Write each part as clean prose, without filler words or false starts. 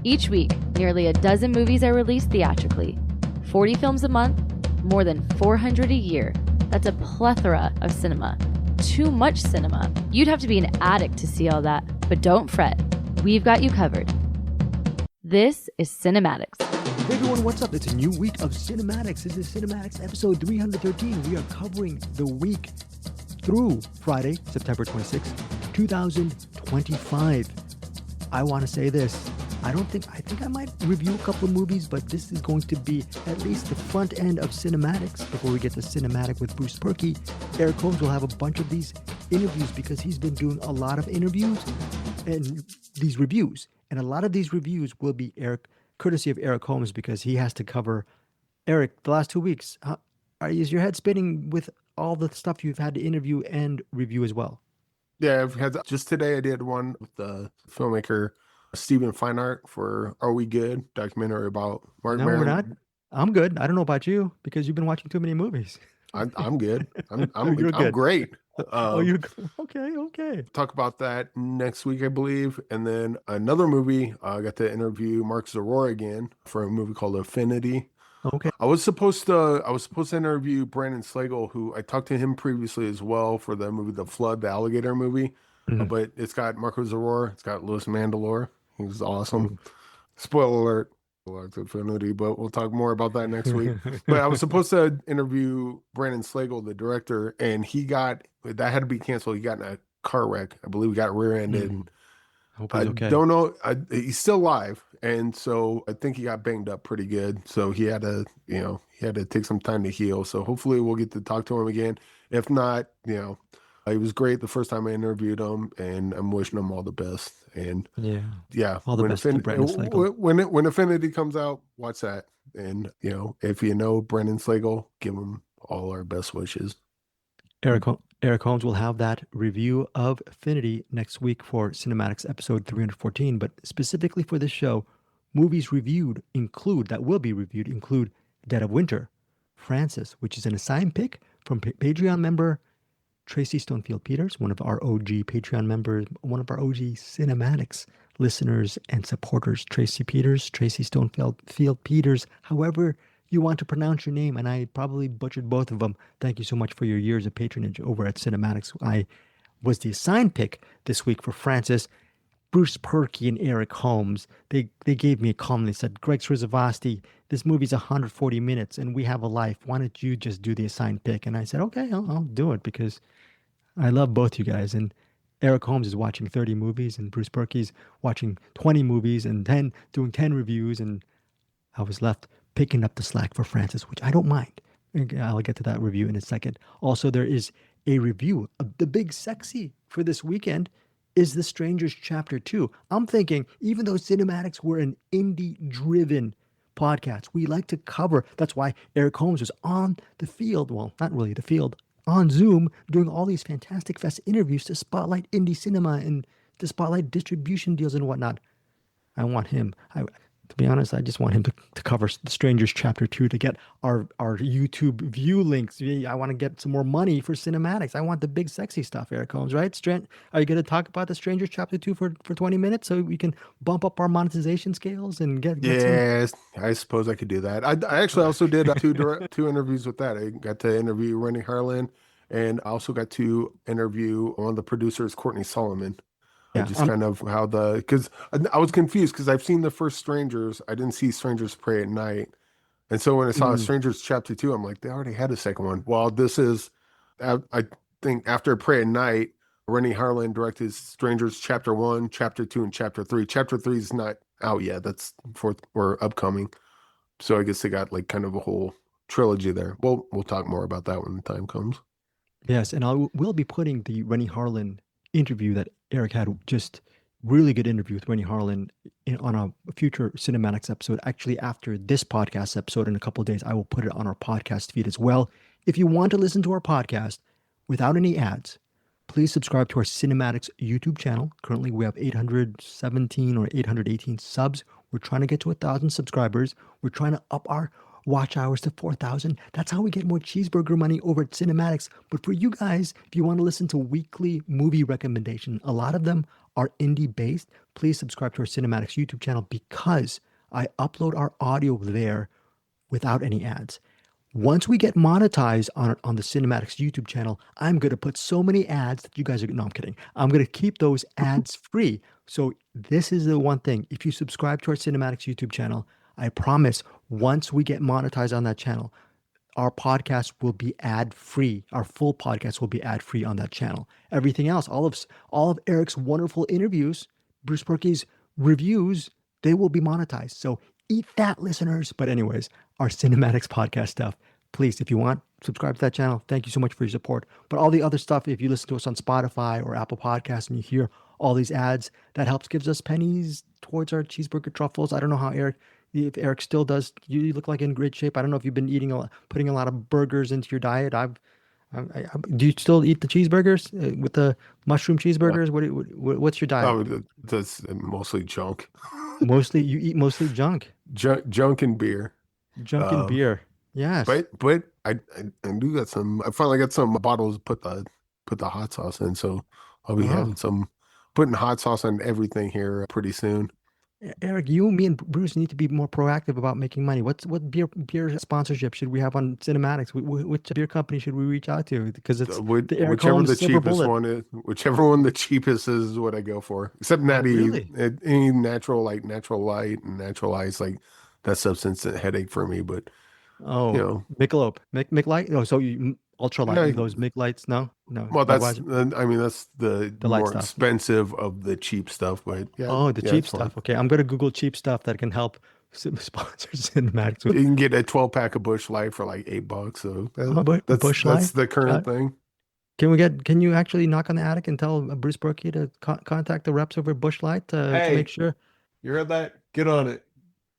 Each week, nearly a dozen movies are released theatrically. 40 films a month, more than 400 a year. That's a plethora of cinema. Too much cinema. You'd have to be an addict to see all that, but don't fret. We've got you covered. This is CinemAddicts. Hey everyone, what's up? It's a new week of CinemAddicts. This is CinemAddicts episode 313. We are covering the week through Friday, September 26th, 2025. I want to say this. I think I might review a couple of movies, but this is going to be at least the front end of CinemAddicts. Before we get to Cinematic with Bruce Purkey, Eric Holmes will have a bunch of these interviews because he's been doing a lot of interviews and these reviews. And a lot of these reviews will be courtesy of Eric Holmes because he has to cover. Eric, the last 2 weeks, is your head spinning with all the stuff you've had to interview and review as well? Yeah, I've had just today. I did one with the filmmaker Stephen Feinart for "Are We Good?" documentary about Mark Maron. No, we're not. I'm good. I don't know about you because you've been watching too many movies. I'm good. I'm You're good. great. You're okay. Talk about that next week, I believe, and then another movie. I got to interview Mark Zaror again for a movie called Affinity. Okay. I was supposed to interview Brandon Slagle, who I talked to him previously as well for the movie The Flood, the alligator movie. Mm-hmm. But it's got Marco Zaror, it's got Louis Mandylor. He was awesome. Mm-hmm. Spoiler alert. Affinity, but we'll talk more about that next week. But I was supposed to interview Brandon Slagle, the director, and that had to be canceled. He got in a car wreck. I believe he got rear-ended. Mm. Hope he's okay. Don't know. He's still alive, and so I think he got banged up pretty good. So he had to take some time to heal. So hopefully we'll get to talk to him again. If not, he was great the first time I interviewed him, and I'm wishing him all the best. And yeah, all the best to Brandon Slagle. When Affinity comes out, watch that. And if you know Brandon Slagle, give him all our best wishes. Eric Holmes will have that review of Affinity next week for CinemAddicts episode 314. But specifically for this show, movies reviewed include Dead of Winter, Francis, which is an assigned pick from Patreon member Tracy Peters, one of our OG Patreon members, one of our OG CinemAddicts listeners and supporters, Tracy Peters, however you want to pronounce your name, and I probably butchered both of them. Thank you so much for your years of patronage over at CinemAddicts. I was the assigned pick this week for Francis. Bruce Purkey and Eric Holmes, they gave me a comment. They said, Greg Srizavasti, this movie's 140 minutes and we have a life. Why don't you just do the assigned pick? And I said, okay, I'll do it because I love both you guys. And Eric Holmes is watching 30 movies and Bruce Purkey's watching 20 movies and doing 10 reviews. And I was left picking up the slack for Francis, which I don't mind. I'll get to that review in a second. Also, there is a review of the big sexy for this weekend is The Strangers Chapter 2. I'm thinking, even though CinemAddicts were an indie-driven podcast, we like to cover. That's why Eric Holmes was on the field. Well, not really the field. On Zoom, doing all these Fantastic Fest interviews to spotlight indie cinema and to spotlight distribution deals and whatnot. I want him. To be honest, I just want him to cover The Strangers Chapter 2 to get our YouTube view links. I want to get some more money for CinemAddicts. I want the big sexy stuff, Eric Holmes, right? Are you going to talk about The Strangers Chapter 2 for 20 minutes so we can bump up our monetization scales and get Yes, I suppose I could do that. I actually also did two interviews with that. I got to interview Rennie Harlan, and I also got to interview one of the producers, Courtney Solomon. Yeah, because I was confused because I've seen the first Strangers. I didn't see Strangers Pray at Night. And so when I saw Strangers Chapter 2, I'm like, they already had a second one. Well, this is, I think after Pray at Night, Rennie Harlan directed Strangers Chapter 1, Chapter 2, and Chapter 3. Chapter 3 is not out yet. That's fourth or upcoming. So I guess they got like kind of a whole trilogy there. We'll talk more about that when the time comes. Yes, and we'll be putting the Rennie Harlan interview that Eric had, just really good interview with Rennie Harlan on a future CinemAddicts episode. Actually, after this podcast episode in a couple of days, I will put it on our podcast feed as well. If you want to listen to our podcast without any ads, please subscribe to our CinemAddicts YouTube channel. Currently, we have 817 or 818 subs. We're trying to get to 1,000 subscribers. We're trying to up our watch hours to 4,000. That's how we get more cheeseburger money over at CinemAddicts. But for you guys, if you want to listen to weekly movie recommendation, a lot of them are indie based. Please subscribe to our CinemAddicts YouTube channel because I upload our audio there without any ads. Once we get monetized on the CinemAddicts YouTube channel, I'm going to put so many ads that you guys are, no, I'm kidding. I'm going to keep those ads free. So this is the one thing. If you subscribe to our CinemAddicts YouTube channel, I promise once we get monetized on that channel, our podcast will be ad free. Our full podcast will be ad free on that channel. Everything else, all of Eric's wonderful interviews, Bruce Purkey's reviews, they will be monetized. So eat that, listeners. But anyways, our CinemAddicts podcast stuff, please, if you want, subscribe to that channel. Thank you so much for your support. But all the other stuff, if you listen to us on Spotify or Apple Podcasts and you hear all these ads, that helps gives us pennies towards our cheeseburger truffles. I don't know how if Eric still does. You look like in great shape. I don't know if you've been putting a lot of burgers into your diet. Do you still eat the cheeseburgers with the mushroom cheeseburgers? Yeah. What's your diet? Oh, that's mostly junk. You eat mostly junk. Junk and beer. Junk and beer. Yes. But I do got some. I finally got some bottles to put the hot sauce in. So I'll be having putting hot sauce on everything here pretty soon. Eric, you, me, and Bruce need to be more proactive about making money. What beer sponsorship should we have on CinemAddicts? Which beer company should we reach out to? Because it's whichever the cheapest one is. Whichever one the cheapest is what I go for. Except any natural light and natural ice, like that substance a headache for me. But Michelob, Mic-Light. Oh, so ultra light, those Mic-Lights? No. Well, that's the more stuff. Expensive of the cheap stuff, but cheap stuff. Okay, I'm gonna Google cheap stuff that can help sponsor CinemAddicts. You can get a 12-pack of Busch Light for like $8. So that's the current thing. Can you actually knock on the attic and tell Bruce Purkey to contact the reps over Busch Light to make sure? You heard that? Get on it.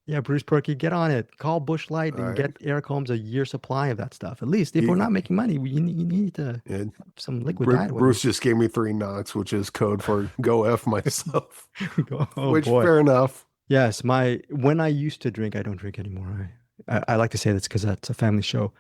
Yeah, Bruce Purkey, get on it. Call Busch Light and get Eric Holmes a year supply of that stuff. At least if we're not making money, you need to have some liquid diet. Bruce just gave me 3 knots, which is code for go F myself. Which boy. Fair enough. Yes, when I used to drink, I don't drink anymore. I like to say that's because that's a family show.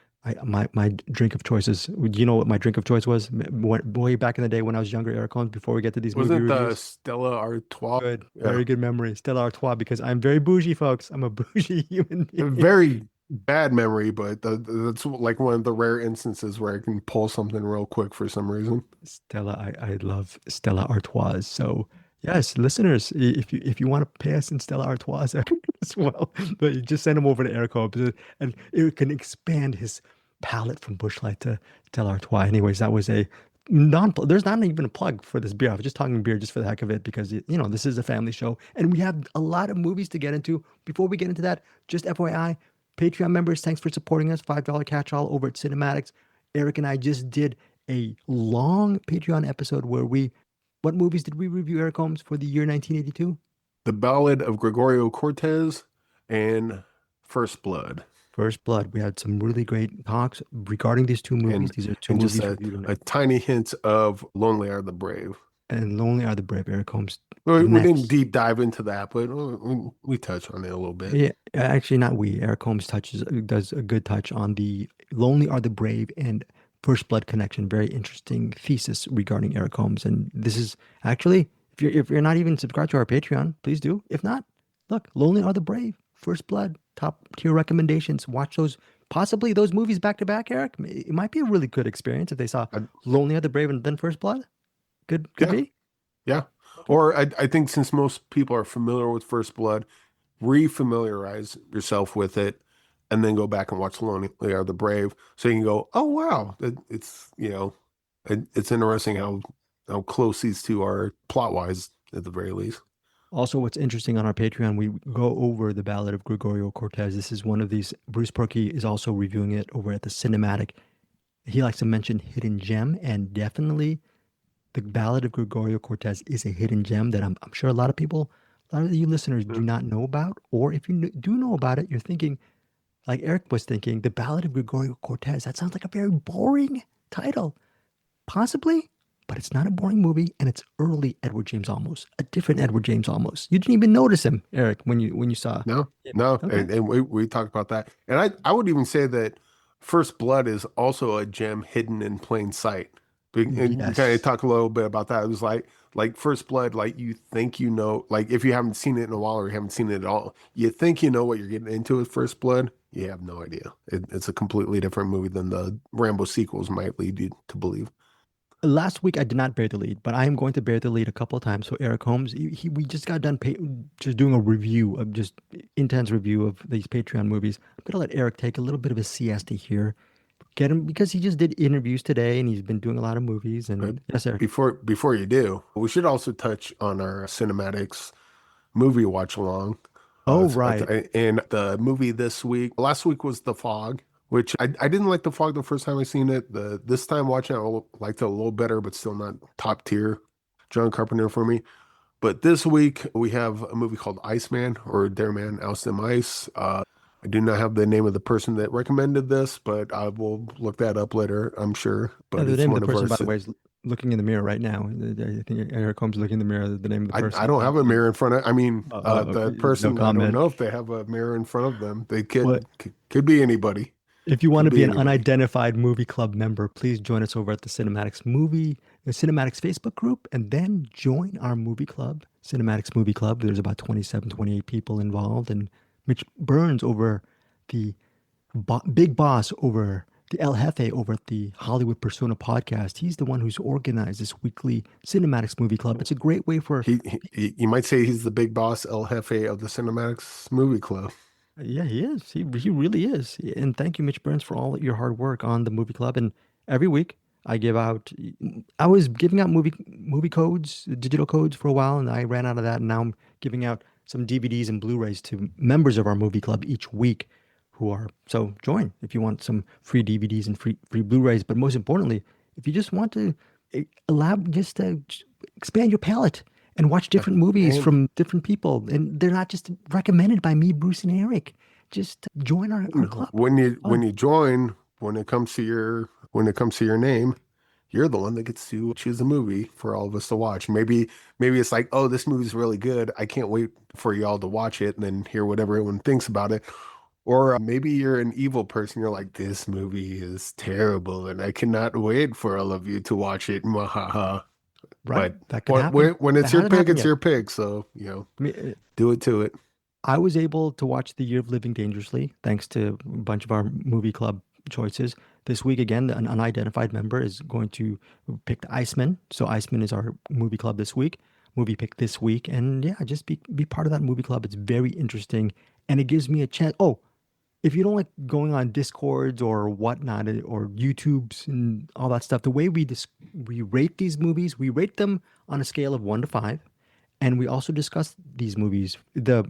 My drink of choices. Do you know what my drink of choice was? Way back in the day when I was younger, Eric Holmes, before we get to these movie reviews. Wasn't the Stella Artois? Good. Very good memory. Stella Artois, because I'm very bougie, folks. I'm a bougie human being. Very bad memory, but that's like one of the rare instances where I can pull something real quick for some reason. Stella, I love Stella Artois. So yes, listeners, if you want to pay us in Stella Artois as well, but you just send them over to Eric Holmes, and it can expand his palate from Busch Light to Stella Artois. Anyways, that was there's not even a plug for this beer. I was just talking beer just for the heck of it because this is a family show and we have a lot of movies to get into. Before we get into that, just FYI, Patreon members, thanks for supporting us. $5 catch-all over at CinemAddicts. Eric and I just did a long Patreon episode where what movies did we review, Eric Holmes, for the year 1982? The Ballad of Gregorio Cortez and First Blood. First Blood. We had some really great talks regarding these two movies. These are two movies. Just a tiny hint of Lonely Are the Brave. And Lonely Are the Brave, Eric Holmes. We didn't deep dive into that, but we touched on it a little bit. Yeah, actually not we. Eric Holmes does a good touch on the Lonely Are the Brave and First Blood connection. Very interesting thesis regarding Eric Holmes. And this is actually, if you're not even subscribed to our Patreon, please do. If not, look, Lonely Are the Brave, First Blood, top tier recommendations. Watch possibly those movies back to back, Eric. It might be a really good experience if they saw Lonely Are the Brave and then First Blood. Could be. Yeah. Or I think since most people are familiar with First Blood, re-familiarize yourself with it and then go back and watch Lonely Are the Brave. So you can go, oh, wow. It's interesting how close these two are plot-wise at the very least. Also, what's interesting on our Patreon, we go over the Ballad of Gregorio Cortez. This is one of these. Bruce Purkey is also reviewing it over at the Cinematic. He likes to mention hidden gem, and definitely the Ballad of Gregorio Cortez is a hidden gem that I'm sure a lot of you listeners do not know about. Or if you do know about it, you're thinking, like Eric was thinking, the Ballad of Gregorio Cortez. That sounds like a very boring title. Possibly, but it's not a boring movie, and it's early Edward James Olmos, a different Edward James Olmos. You didn't even notice him, Eric, when you saw No, him. no, Okay. and we talked about that, and I would even say that First Blood is also a gem hidden in plain sight. And you kind of Yes. talk a little bit about that. It was like First Blood, like you think you know, like if you haven't seen it in a while or you haven't seen it at all, you think you know what you're getting into with First Blood. You have no idea. It's a completely different movie than the Rambo sequels might lead you to believe. Last week I did not bear the lead, but I am going to bear the lead a couple of times. So Eric Holmes, we just got done just doing a review of just intense review of these Patreon movies. I'm gonna let Eric take a little bit of a siesta here, get him because he just did interviews today and he's been doing a lot of movies. But And yes, Eric. before you do, we should also touch on our cinematics movie watch along. Oh, right. And the movie last week was The Fog, which I didn't like The Fog the first time I seen it. This time watching it, I liked it a little better, but still not top tier John Carpenter for me. But this week we have a movie called Iceman or Dare Man Oust Them Ice. I do not have the name of the person that recommended this, but I will look that up later, I'm sure. But The it's name of one the of person, our by the way, is looking in the mirror right now. I think Eric Holmes is looking in the mirror. The name of the person. I don't have a mirror in front of. I mean, Okay, the no person. I don't comment. know if they have a mirror in front of them. They What? could be anybody. If you want to Could be an anybody. unidentified movie club member, please join us over at the Cinematics Facebook group, and then join our movie club, Cinematics Movie Club. There's about 27, 28 people involved, and Mitch Burns over the big boss over the El Jefe over at the Hollywood Persona podcast. He's the one who's organized this weekly Cinematics Movie Club. It's a great way for You might say he's the big boss El Jefe of the Cinematics Movie Club. Yeah, he is. He really is. And thank you, Mitch Burns, for all your hard work on the movie club. And every week I was giving out movie codes, digital codes for a while, and I ran out of that. And now I'm giving out some DVDs and Blu-rays to members of our movie club each week so join if you want some free DVDs and free Blu-rays. But most importantly, if you just want to expand your palette and watch different movies from different people, and they're not just recommended by me, Bruce, and Eric. Just join our club. When you join, when it comes to your name, you're the one that gets to choose a movie for all of us to watch. Maybe it's like, oh, this movie's really good. I can't wait for y'all to watch it and then hear what everyone thinks about it. Or maybe you're an evil person. You're like, this movie is terrible, and I cannot wait for all of you to watch it. Mwahaha. Right, But that could happen. when it's your pick, it's yet. your pick. So, I mean, do it to it. I was able to watch The Year of Living Dangerously thanks to a bunch of our movie club choices. This week, again, an unidentified member is going to pick the Iceman. So Iceman is our movie club this week, movie pick this week. And yeah, just be part of that movie club. It's very interesting. And it gives me a chance. Oh, if you don't like going on Discords or whatnot, or YouTubes and all that stuff, the way we rate these movies, we rate them on a scale of 1 to 5. And we also discuss these movies. The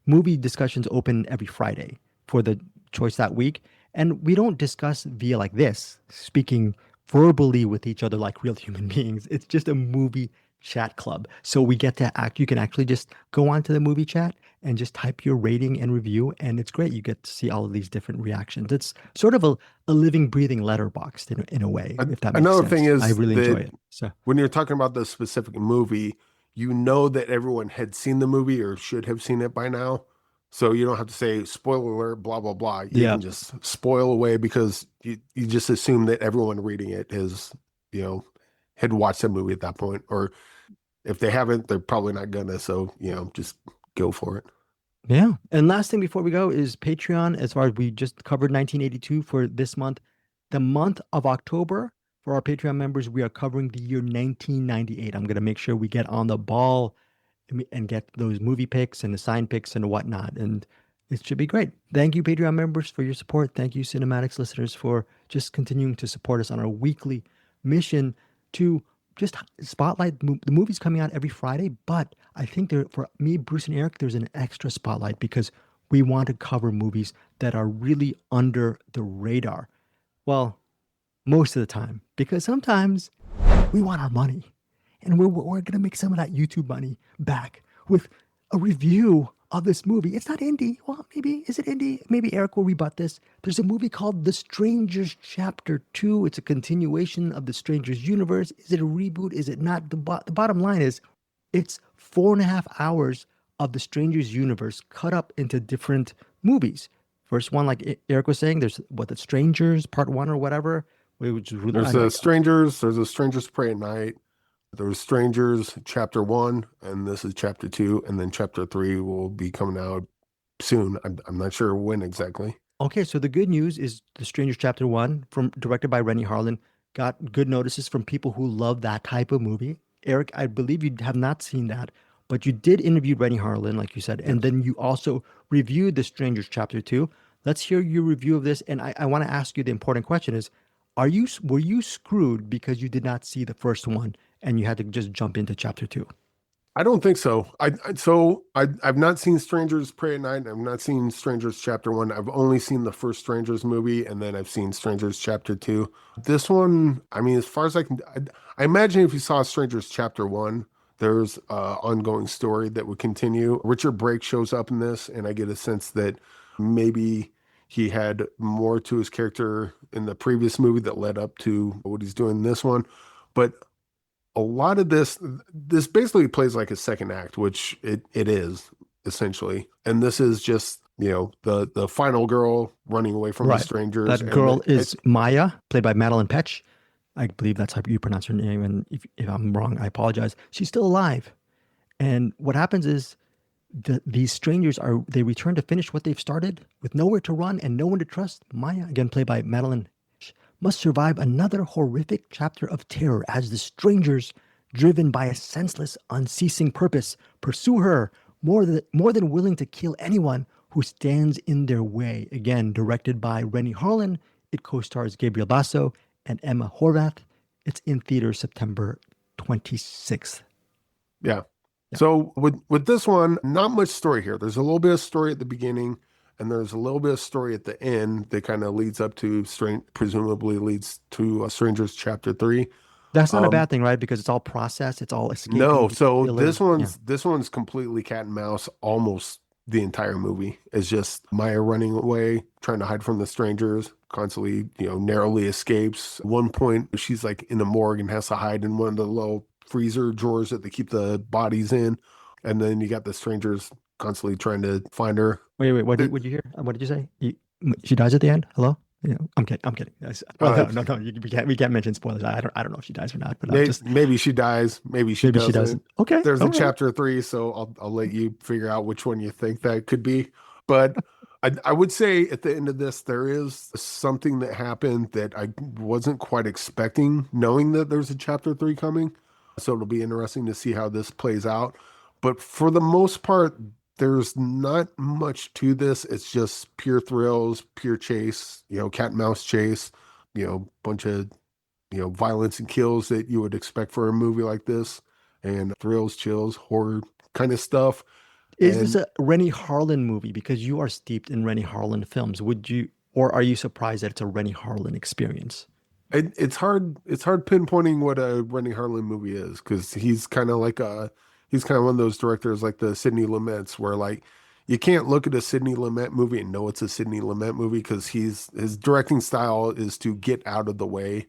movie discussions open every Friday for the choice that week. And we don't discuss via like this, speaking verbally with each other like real human beings. It's just a movie chat club. So we get to you can actually just go onto the movie chat and just type your rating and review. And it's great. You get to see all of these different reactions. It's sort of a living, breathing letterbox in a way, if that makes Another sense. thing is I really that enjoy it. So when you're talking about the specific movie, you know that everyone had seen the movie or should have seen it by now. So you don't have to say spoiler alert, blah, blah, blah. You can just spoil away because you just assume that everyone reading it is, had watched the movie at that point. Or if they haven't, they're probably not gonna. So, just go for it. Yeah. And last thing before we go is Patreon. As far as we just covered 1982 for this month, the month of October for our Patreon members, we are covering the year 1998. I'm going to make sure we get on the ball and get those movie picks and the sign picks and whatnot. And it should be great. Thank you, Patreon members, for your support. Thank you, Cinematics listeners, for just continuing to support us on our weekly mission to just spotlight the movies coming out every Friday. But I think for me, Bruce and Eric, there's an extra spotlight because we want to cover movies that are really under the radar. Well, most of the time, because sometimes we want our money, and we're going to make some of that YouTube money back with a review of this movie. It's not indie. Well, maybe, is it indie? Maybe Eric will rebut this. There's a movie called The Strangers Chapter 2. It's a continuation of The Strangers universe. Is it a reboot? Is it not? The bottom line is it's 4.5 hours of The Strangers universe cut up into different movies. First one, like Eric was saying, there's The Strangers Part 1 or whatever. Which is really, There's a Strangers Pray at Night. There's Strangers Chapter 1, and this is Chapter 2, and then Chapter 3 will be coming out soon. I'm not sure when exactly. Okay, so the good news is The Strangers Chapter 1, directed by Rennie Harlin, got good notices from people who love that type of movie. Eric, I believe you have not seen that, but you did interview Rennie Harlin, like you said, and then you also reviewed The Strangers Chapter 2. Let's hear your review of this, and I want to ask you the important question is, were you screwed because you did not see the first one and you had to just jump into Chapter 2? I don't think so. I've not seen Strangers Pray at Night. I've not seen Strangers Chapter 1. I've only seen the first Strangers movie, and then I've seen Strangers Chapter 2. This one, I mean, as far as I can, I imagine if you saw Strangers Chapter 1, there's an ongoing story that would continue. Richard Brake shows up in this, and I get a sense that maybe he had more to his character in the previous movie that led up to what he's doing in this one. But a lot of this basically plays like a second act, which it is essentially. And this is just, the final girl running away from the strangers. That girl is Maya, played by Madeline Petch. I believe that's how you pronounce her name. And if I'm wrong, I apologize. She's still alive. And what happens is these strangers they return to finish what they've started with nowhere to run and no one to trust. Maya, again played by Madeline, must survive another horrific chapter of terror as the strangers, driven by a senseless, unceasing purpose, pursue her more than willing to kill anyone who stands in their way. Again, directed by Rennie Harlin. It co-stars Gabriel Basso and Emma Horvath. It's in theaters September 26th. Yeah. So with this one, not much story here. There's a little bit of story at the beginning, and there's a little bit of story at the end that kind of leads up to, presumably leads to Strangers Chapter 3. That's not a bad thing, right? Because it's all process. It's all escaping. No, so this one's completely cat and mouse. Almost the entire movie is just Maya running away, trying to hide from the strangers, constantly, narrowly escapes. At one point, she's like in a morgue and has to hide in one of the little freezer drawers that they keep the bodies in. And then you got the strangers constantly trying to find her. Wait, what did you hear? What did you say? She dies at the end? Hello? Yeah, I'm kidding. Well, no. We can't mention spoilers. I don't know if she dies or not. But maybe she dies. Maybe she doesn't. Okay. There's a Chapter 3, so I'll let you figure out which one you think that could be. But I would say at the end of this, there is something that happened that I wasn't quite expecting, knowing that there's a Chapter 3 coming. So it'll be interesting to see how this plays out. But for the most part, there's not much to this. It's just pure thrills, pure chase, cat and mouse chase, bunch of, violence and kills that you would expect for a movie like this, and thrills, chills, horror kind of stuff. Is this a Rennie Harlin movie? Because you are steeped in Rennie Harlin films. Or are you surprised that it's a Rennie Harlin experience? It's hard pinpointing what a Rennie Harlin movie is, because he's kind of one of those directors like the Sidney Lumet's, where like you can't look at a Sidney Lumet movie and know it's a Sidney Lumet movie, because his directing style is to get out of the way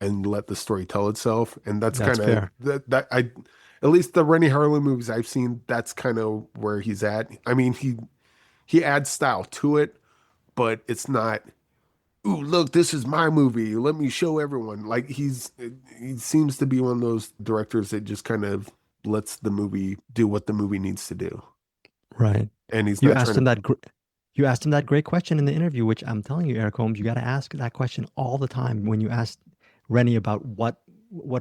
and let the story tell itself. And that's kind of that at least the Rennie Harlin movies I've seen, that's kind of where he's at. I mean, he adds style to it, but it's not, ooh, look, this is my movie, let me show everyone. Like he seems to be one of those directors that just kind of lets the movie do what the movie needs to do. Right. And you asked him that great question in the interview, which I'm telling you, Eric Holmes, you got to ask that question all the time when you ask Rennie about what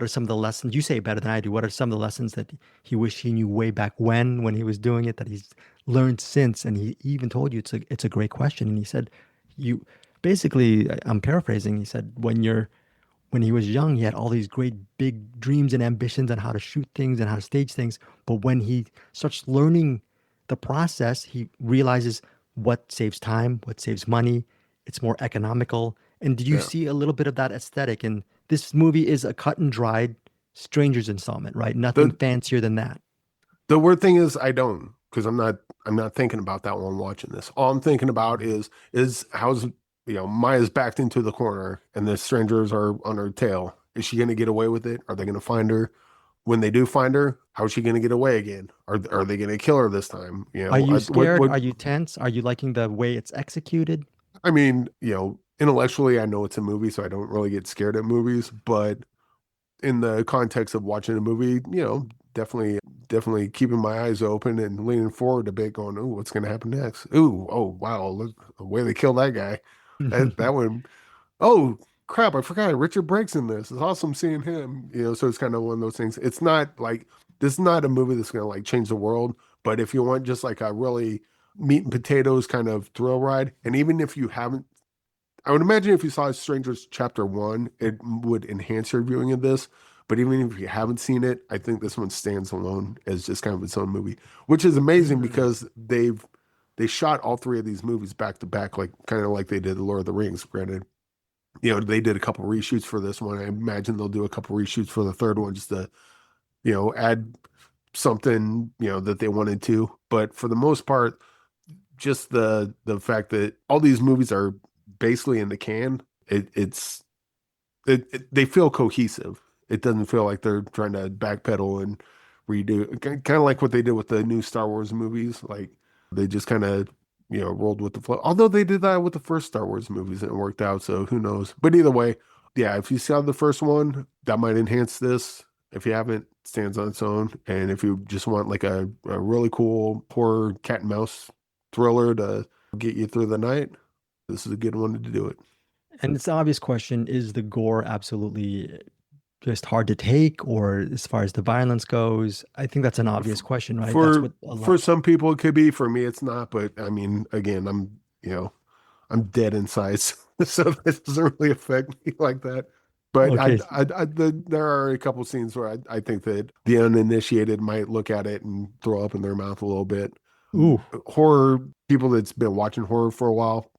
are some of the lessons. You say it better than I do. What are some of the lessons that he wished he knew way back when he was doing it, that he's learned since? And he even told you it's a great question. And he said, you basically, I'm paraphrasing, he said, when he was young, he had all these great big dreams and ambitions on how to shoot things and how to stage things. But when he starts learning the process, he realizes what saves time, what saves money. It's more economical. And did you see a little bit of that aesthetic? And this movie is a cut and dried Strangers installment, right? Nothing fancier than that. The weird thing is I don't, because I'm not not thinking about that while I'm watching this. All I'm thinking about is how's Maya's backed into the corner and the strangers are on her tail. Is she going to get away with it? Are they going to find her? When they do find her, how is she going to get away again? Are they going to kill her this time? Are you scared? Are you tense? Are you liking the way it's executed? I mean, intellectually, I know it's a movie, so I don't really get scared at movies. But in the context of watching a movie, definitely keeping my eyes open and leaning forward a bit, going, "Ooh, what's going to happen next? Ooh, oh wow, look the way they killed that guy. That one. Oh crap, I forgot Richard Brake's in this. It's awesome seeing him. So it's kind of one of those things. It's not like this is not a movie that's going to like change the world, but if you want just like a really meat and potatoes kind of thrill ride, and even if you haven't, I would imagine if you saw Strangers Chapter 1, it would enhance your viewing of this. But even if you haven't seen it, I think this one stands alone as just kind of its own movie, which is amazing because they shot all three of these movies back to back, like kind of like they did The Lord of the Rings. Granted, they did a couple reshoots for this one. I imagine they'll do a couple reshoots for the third one just to, add something, that they wanted to. But for the most part, just the fact that all these movies are basically in the can, they feel cohesive. It doesn't feel like they're trying to backpedal and redo, kind of like what they did with the new Star Wars movies. Like they just kind of, rolled with the flow. Although they did that with the first Star Wars movies and it worked out. So who knows? But either way, yeah, if you saw the first one, that might enhance this. If you haven't, it stands on its own. And if you just want like a really cool horror cat and mouse thriller to get you through the night, this is a good one to do it. And it's the obvious question, is the gore absolutely just hard to take, or as far as the violence goes? I think that's an obvious question, right? For some people it could be. For me, it's not. But I mean, again, I'm dead inside, so this doesn't really affect me like that. But Okay. there are a couple scenes where I think that the uninitiated might look at it and throw up in their mouth a little bit. Ooh. Horror people that's been watching horror for a while,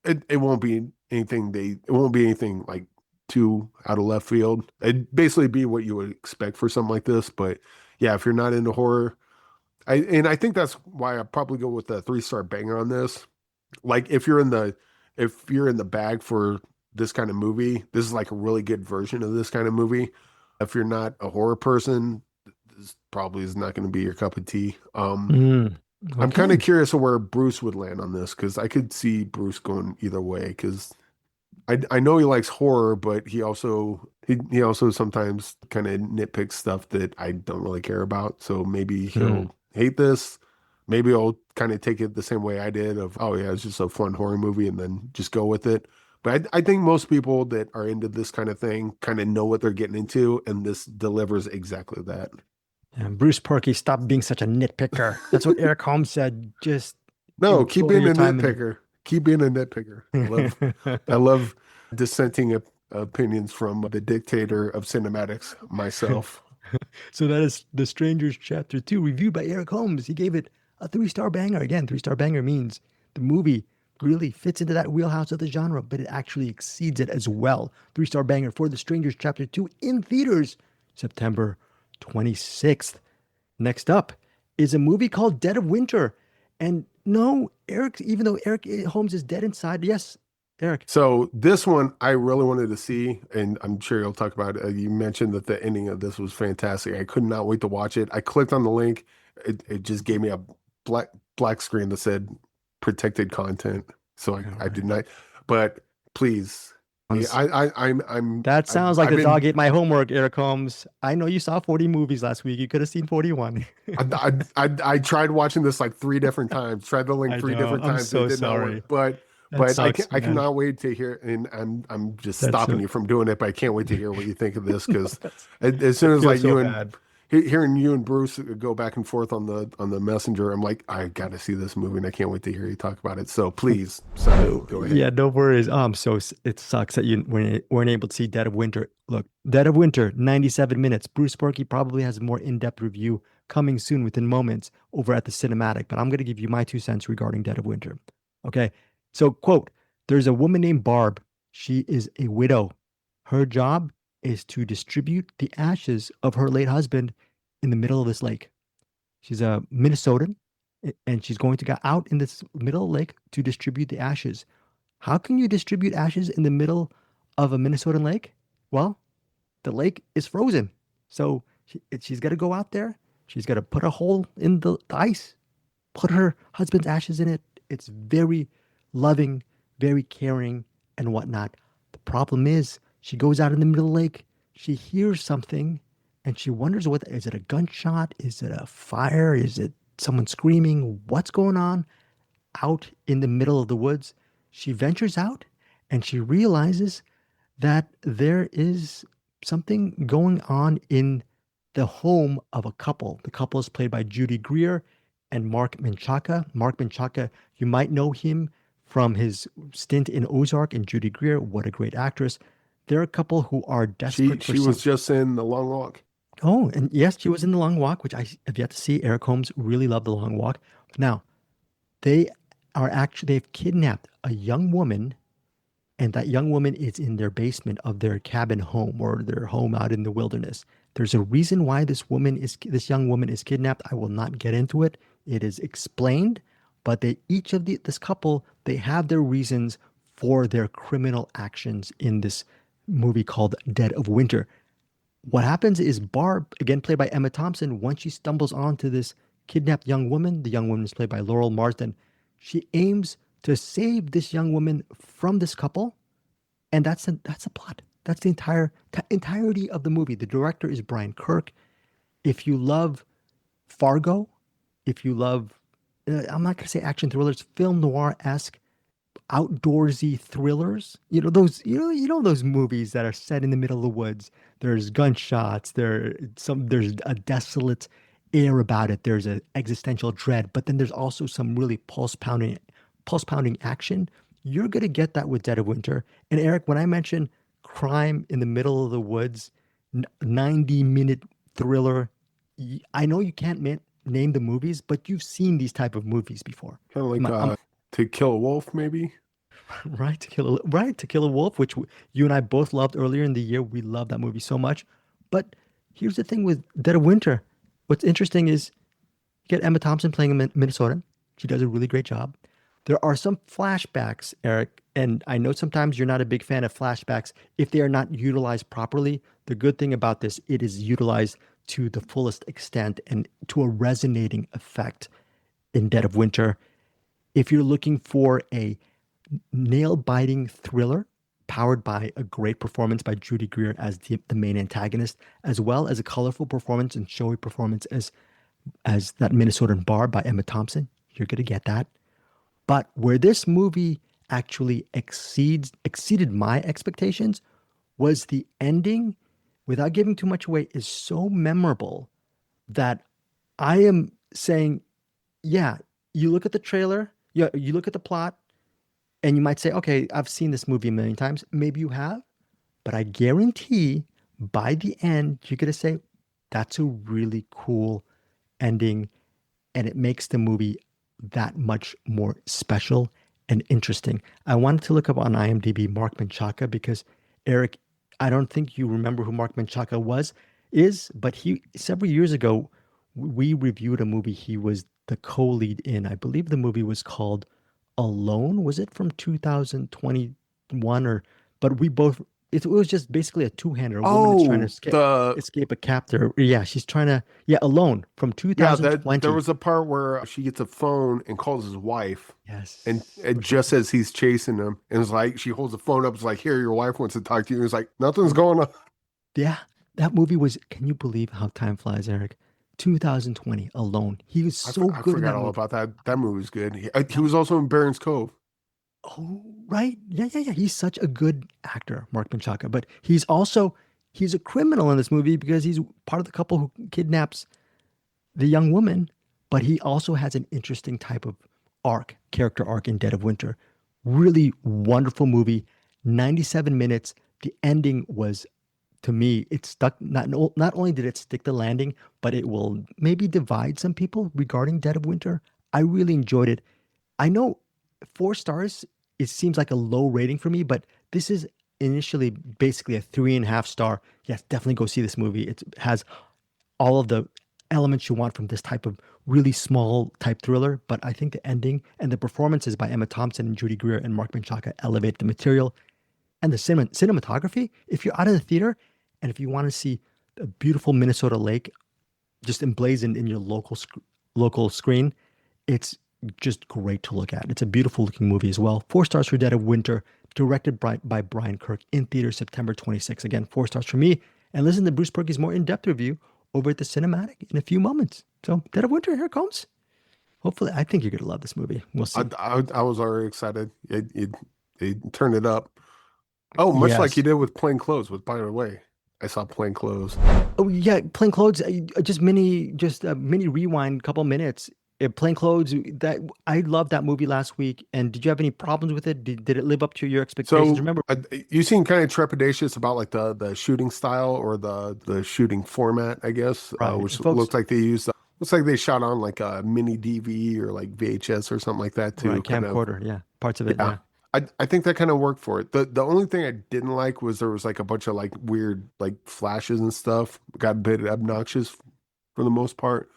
it won't be anything like too out of left field. It'd basically be what you would expect for something like this. But yeah, if you're not into horror, I think that's why I probably go with the 3-star banger on this. Like if you're in the bag for this kind of movie, this is like a really good version of this kind of movie. If you're not a horror person, this probably is not going to be your cup of tea. I'm kind of curious of where Bruce would land on this, because I could see Bruce going either way, because I know he likes horror, but he also sometimes kind of nitpicks stuff that I don't really care about. So maybe he'll hate this. Maybe I'll kind of take it the same way I did of, oh yeah, it's just a fun horror movie, and then just go with it. But I think most people that are into this kind of thing kind of know what they're getting into, and this delivers exactly that. And Bruce Purkey, stop being such a nitpicker. That's what Eric Holmes said. Just no, keep being a nitpicker. Keep being a nitpicker. I love dissenting opinions from the dictator of CinemAddicts, myself. So that is The Strangers Chapter 2, reviewed by Eric Holmes. He gave it a 3-star banger. Again, 3-star banger means the movie really fits into that wheelhouse of the genre, but it actually exceeds it as well. 3-star banger for The Strangers Chapter 2 in theaters, September 26th. Next up is a movie called Dead of Winter. And no, Eric, even though Eric Holmes is dead inside, yes, Eric. So this one I really wanted to see, and I'm sure you'll talk about it. You mentioned that the ending of this was fantastic. I could not wait to watch it. I clicked on the link. It just gave me a black screen that said protected content. So I did not. But please, I'm. That sounds like the dog ate my homework, Eric Holmes. I know you saw 40 movies last week. You could have seen 41. I tried watching this like 3 different times. Tried the link 3 different times. I'm so sorry. But I cannot wait to hear, and I'm just stopping you from doing it. But I can't wait to hear what you think of this, because as soon as like you and hearing you and Bruce go back and forth on the messenger, I'm like, I got to see this movie, and I can't wait to hear you talk about it. So please, go ahead. Yeah, no worries. So it sucks that you weren't able to see Dead of Winter. Look, Dead of Winter, 97 minutes. Bruce Purkey probably has a more in-depth review coming soon within moments over at the Cinematic, but I'm going to give you my 2 cents regarding Dead of Winter. Okay. So, quote, there's a woman named Barb. She is a widow. Her job is to distribute the ashes of her late husband in the middle of this lake. She's a Minnesotan, and she's going to go out in this middle lake to distribute the ashes. How can you distribute ashes in the middle of a Minnesotan lake? Well, the lake is frozen. So she's got to go out there. She's got to put a hole in the ice, put her husband's ashes in it. It's very loving, very caring, and whatnot. The problem is, she goes out in the middle of the lake. She hears something, and she wonders is it a gunshot? Is it a fire? Is it someone screaming? What's going on? Out in the middle of the woods, she ventures out, and she realizes that there is something going on in the home of a couple. The couple is played by Judy Greer and Mark Menchaca. Mark Menchaca, you might know him from his stint in Ozark, and Judy Greer, what a great actress. They're a couple who are desperate She was just in The Long Walk. Oh, and yes, she was in The Long Walk, which I have yet to see. Eric Holmes really loved The Long Walk. Now, they've kidnapped a young woman, and that young woman is in their basement of their cabin home, or their home out in the wilderness. There's a reason why this young woman is kidnapped. I will not get into it. It is explained, but this couple, they have their reasons for their criminal actions in this movie called Dead of Winter. What happens is Barb, again played by Emma Thompson, once she stumbles onto this kidnapped young woman, the young woman is played by Laurel Marsden, she aims to save this young woman from this couple, and that's a plot. That's the entirety of the movie. The director is Brian Kirk. If you love Fargo, if you love, I'm not going to say action thrillers, film noir-esque, outdoorsy thrillers, those movies that are set in the middle of the woods. There's gunshots. There's a desolate air about it. There's an existential dread, but then there's also some really pulse pounding action. You're gonna get that with Dead of Winter. And Eric, when I mention crime in the middle of the woods, 90-minute thriller, I know you can't name the movies, but you've seen these type of movies before. Kind of like To Kill a Wolf, maybe. Right, To Kill a Wolf, which you and I both loved earlier in the year. We love that movie so much. But here's the thing with Dead of Winter. What's interesting is you get Emma Thompson playing a Minnesotan. She does a really great job. There are some flashbacks, Eric, and I know sometimes you're not a big fan of flashbacks if they are not utilized properly. The good thing about this, it is utilized to the fullest extent and to a resonating effect in Dead of Winter. If you're looking for a nail-biting thriller powered by a great performance by Judy Greer as the main antagonist, as well as a colorful performance and showy performance as that Minnesotan Barb by Emma Thompson, you're going to get that. But where this movie actually exceeded my expectations was the ending, without giving too much away, is so memorable that I am saying, yeah, you look at the trailer, you look at the plot, and you might say, okay, I've seen this movie a million times. Maybe you have, but I guarantee by the end, you're going to say, that's a really cool ending, and it makes the movie that much more special and interesting. I wanted to look up on IMDb Mark Menchaca because, Eric, I don't think you remember who Mark Menchaca is, but several years ago, we reviewed a movie he was the co-lead in. I believe the movie was called Alone. Was it from 2021 but we both, it was just basically a two-hander. A woman is trying to escape a captor. Yeah, she's trying to, Alone from 2020. Yeah, there was a part where she gets a phone and calls his wife. Yes. And just as he's chasing him, and it's like, she holds the phone up, it's like, here, your wife wants to talk to you. And it's like, nothing's going on. Yeah, that movie was, can you believe how time flies, Eric? 2020, Alone. He was so good. I forgot all about that. That movie was good. He was also in Barron's Cove. Oh, right. Yeah. He's such a good actor, Mark Menchaca. But he's a criminal in this movie because he's part of the couple who kidnaps the young woman. But he also has an interesting type of character arc in Dead of Winter. Really wonderful movie. 97 minutes. The ending was, to me, it stuck. Not only did it stick the landing, but it will maybe divide some people regarding Dead of Winter. I really enjoyed it. I know 4 stars, it seems like a low rating for me, but this is initially basically a 3.5 star. Yes, definitely go see this movie. It has all of the elements you want from this type of really small type thriller. But I think the ending and the performances by Emma Thompson and Judy Greer and Mark Menchaca elevate the material and the cinematography. If you're out of the theater and if you want to see a beautiful Minnesota lake just emblazoned in your local screen, it's just great to look at. It's a beautiful looking movie as well. 4 stars for Dead of Winter, directed by Brian Kirk, in theaters September 26th. Again, 4 stars for me. And listen to Bruce Purkey's more in-depth review over at the Cinematic in a few moments. So Dead of Winter, here it comes. Hopefully, I think you're going to love this movie. We'll see. I was already excited. It turned it up. Oh, much like you did with Plainclothes. By the way, I saw Plainclothes. Oh yeah, Plainclothes. Just a mini rewind, couple minutes. Plainclothes. That I loved that movie last week. And did you have any problems with it? Did it live up to your expectations? So Remember, you seem kind of trepidatious about like the shooting style or the shooting format, I guess, which looks like they used. Looks like they shot on like a mini DV or like VHS or something like that too. Right, camcorder, yeah, parts of it. Yeah. I think that kind of worked for it. The only thing I didn't like was there was like a bunch of like weird like flashes and stuff. Got a bit obnoxious for the most part.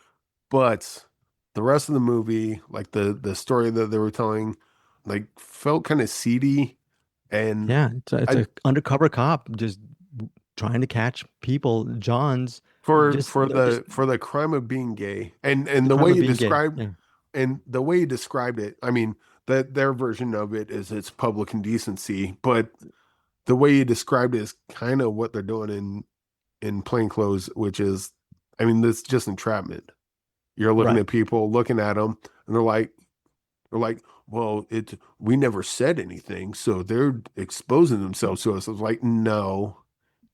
But the rest of the movie, like the story that they were telling, like felt kind of seedy. And yeah, it's an undercover cop just trying to catch people, Johns, for the crime of being gay. And the way you described and the way you described it, I mean, that their version of it is it's public indecency, but the way you described it is kind of what they're doing in Plainclothes, which is, I mean, that's just entrapment. You're looking at people, looking at them, and they're like, well, we never said anything, so they're exposing themselves to us. I was like, no,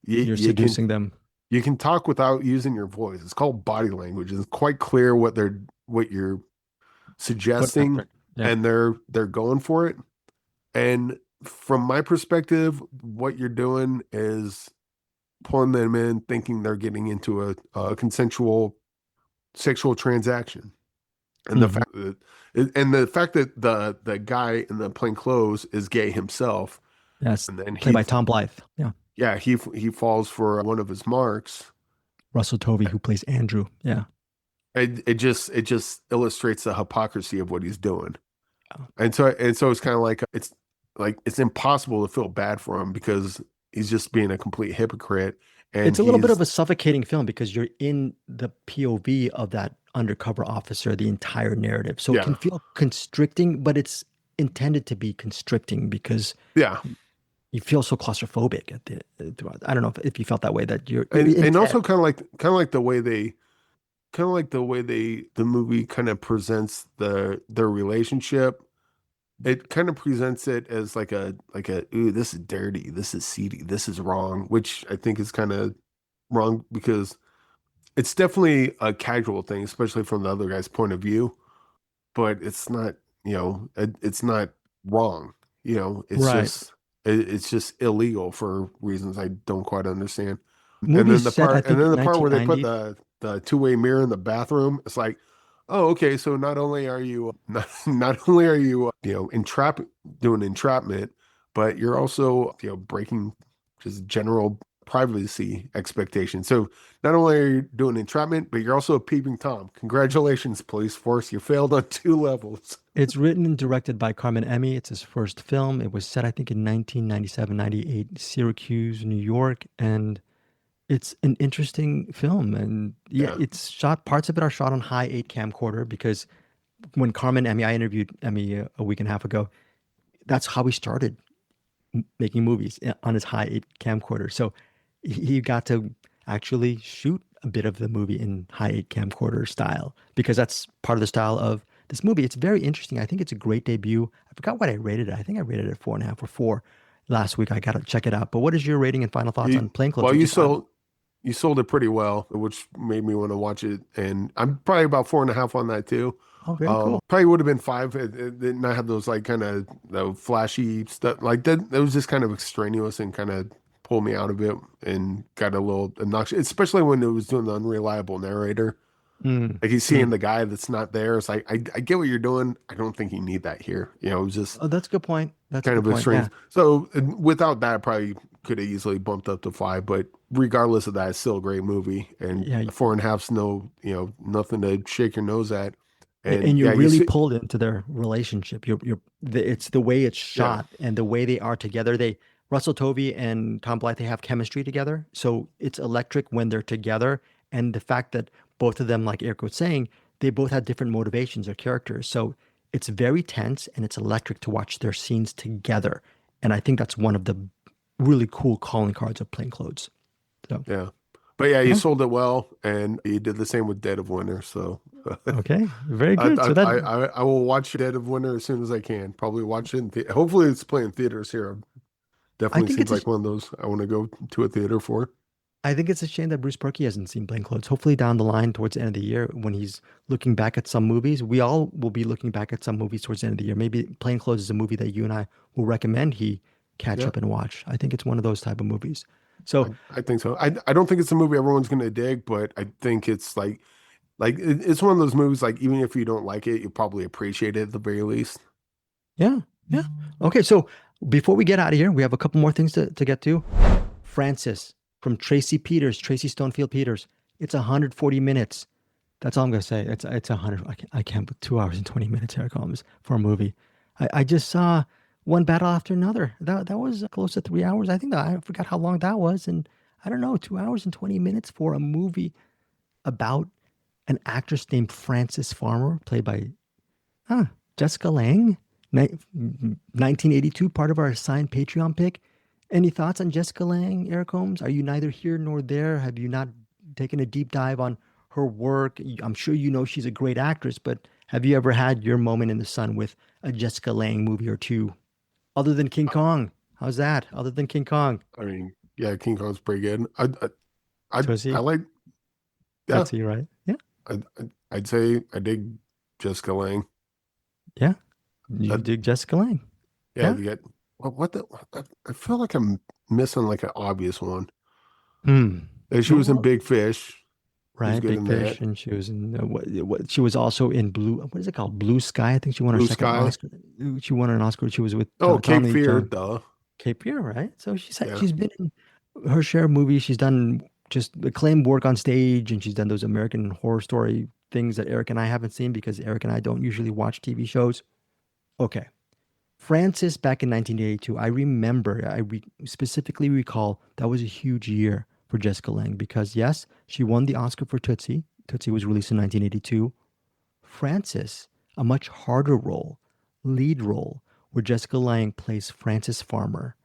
you're seducing them. You can talk without using your voice. It's called body language. It's quite clear what you're suggesting. Yeah. And they're going for it. And from my perspective, what you're doing is pulling them in, thinking they're getting into a consensual sexual transaction. And the fact that the guy in the Plainclothes is gay himself. Yes. And then played by Tom Blythe. Yeah. Yeah, he falls for one of his marks. Russell Tovey, who plays Andrew. Yeah. It just illustrates the hypocrisy of what he's doing. And so it's kind of like it's impossible to feel bad for him because he's just being a complete hypocrite. And it's a little bit of a suffocating film because you're in the POV of that undercover officer the entire narrative. So it can feel constricting, but it's intended to be constricting because you feel so claustrophobic at the. I don't know if you felt that way that you're and also kind of like the way the movie kind of presents their relationship. It kind of presents it as like a ooh, this is dirty, this is seedy, this is wrong, which I think is kind of wrong because it's definitely a casual thing, especially from the other guy's point of view. But it's not, it's not wrong. It's just illegal for reasons I don't quite understand. And then the part where they put the two-way mirror in the bathroom, it's like, oh, okay. So not only are you doing entrapment, but you're also breaking just general privacy expectations. So not only are you doing entrapment, but you're also a peeping Tom. Congratulations, police force. You failed on 2 levels. It's written and directed by Carmen Emmy. It's his first film. It was set, I think, in 1997, 98, Syracuse, New York, and it's an interesting film, and it's shot. Parts of it are shot on high 8 camcorder because when Carmen Emmy, I interviewed Emmy a week and a half ago. That's how he started making movies on his high 8 camcorder. So he got to actually shoot a bit of the movie in high 8 camcorder style because that's part of the style of this movie. It's very interesting. I think it's a great debut. I forgot what I rated it. I think I rated it 4.5 or 4 last week. I got to check it out. But what is your rating and final thoughts on Plainclothes? Well, you sold it pretty well, which made me want to watch it. And I'm probably about 4.5 on that too. Oh, very cool. Probably would have been 5. It did not have those like kind of flashy stuff like that. It was just kind of extraneous and kind of pulled me out of it and got a little obnoxious, especially when it was doing the unreliable narrator. Like he's seeing the guy that's not there. It's like, I get what you're doing. I don't think you need that here. It was just. Oh, that's a good point. That's kind of extreme. Yeah. So without that, I probably could have easily bumped up to 5, but regardless of that, it's still a great movie. And Yeah, 4.5's no, nothing to shake your nose at. and And you're yeah, you really see, pulled into their relationship. It's the way it's yeah, shot and the way they are together. Russell Tovey and Tom Blythe, they have chemistry together, so it's electric when they're together. And the fact that both of them, like Eric was saying, they both have different motivations or characters, so it's very tense and it's electric to watch their scenes together. And I think that's one of the really cool calling cards of Plainclothes. So yeah. But yeah, you yeah, sold it well, and you did the same with Dead of Winter. So okay, very I, good. I So that I will watch Dead of Winter as soon as I can. Probably watch it hopefully it's playing theaters here. I Definitely think seems it's a like one of those I want to go to a theater for. I think it's a shame that Bruce Purkey hasn't seen Plainclothes. Hopefully, down the line, towards the end of the year, when he's looking back at some movies, we all will be looking back at some movies towards the end of the year. Maybe Plainclothes is a movie that you and I will recommend he catch Yeah, up and watch. I think it's one of those type of movies. So, I think so. I don't think it's a movie everyone's gonna dig, but I think it's it's one of those movies like even if you don't like it, you probably appreciate it at the very least. yeah, yeah. Okay, so before we get out of here, we have a couple more things to get to. Francis from Tracy Peters, Tracy Stonefield Peters. It's 140 minutes. That's all I'm gonna say. It's 100. I can't put 2 hours and 20 minutes here comes for a movie. I just saw one battle after another. That was close to 3 hours. I think that I forgot how long that was, and I don't know, 2 hours and 20 minutes for a movie about an actress named Frances Farmer, played by Jessica Lange, 1982, part of our assigned Patreon pick. Any thoughts on Jessica Lange, Eric Holmes? Are you neither here nor there? Have you not taken a deep dive on her work? I'm sure you know she's a great actress, but have you ever had your moment in the sun with a Jessica Lange movie or two? Other than King Kong. How's that? Other than King Kong. I mean, yeah, King Kong's pretty good. I Tootsie, like, yeah, Tootsie, right? Yeah. I'd say I dig Jessica Lange. Yeah. You That dig Jessica Lange. yeah, Yeah. you get what the I feel like I'm missing like an obvious one. Hmm. She was in Well, Big Fish. She's right, good Big in Fish, that. and she was in what? She was also in Blue. What is it called? Blue Sky. I think she won her Blue second Sky. Oscar. She won an Oscar. She was with Oh, Cape Tommy Fear, John duh. Cape Fear, right? So Yeah. she's been in her share of movies. She's done just acclaimed work on stage, and she's done those American Horror Story things that Eric and I haven't seen because Eric and I don't usually watch TV shows. Okay, Francis back in 1982. I remember. Specifically recall that was a huge year for Jessica Lange because yes, she won the Oscar for Tootsie. Tootsie was released in 1982. Frances, a much harder role, lead role, where Jessica Lange plays Frances Farmer.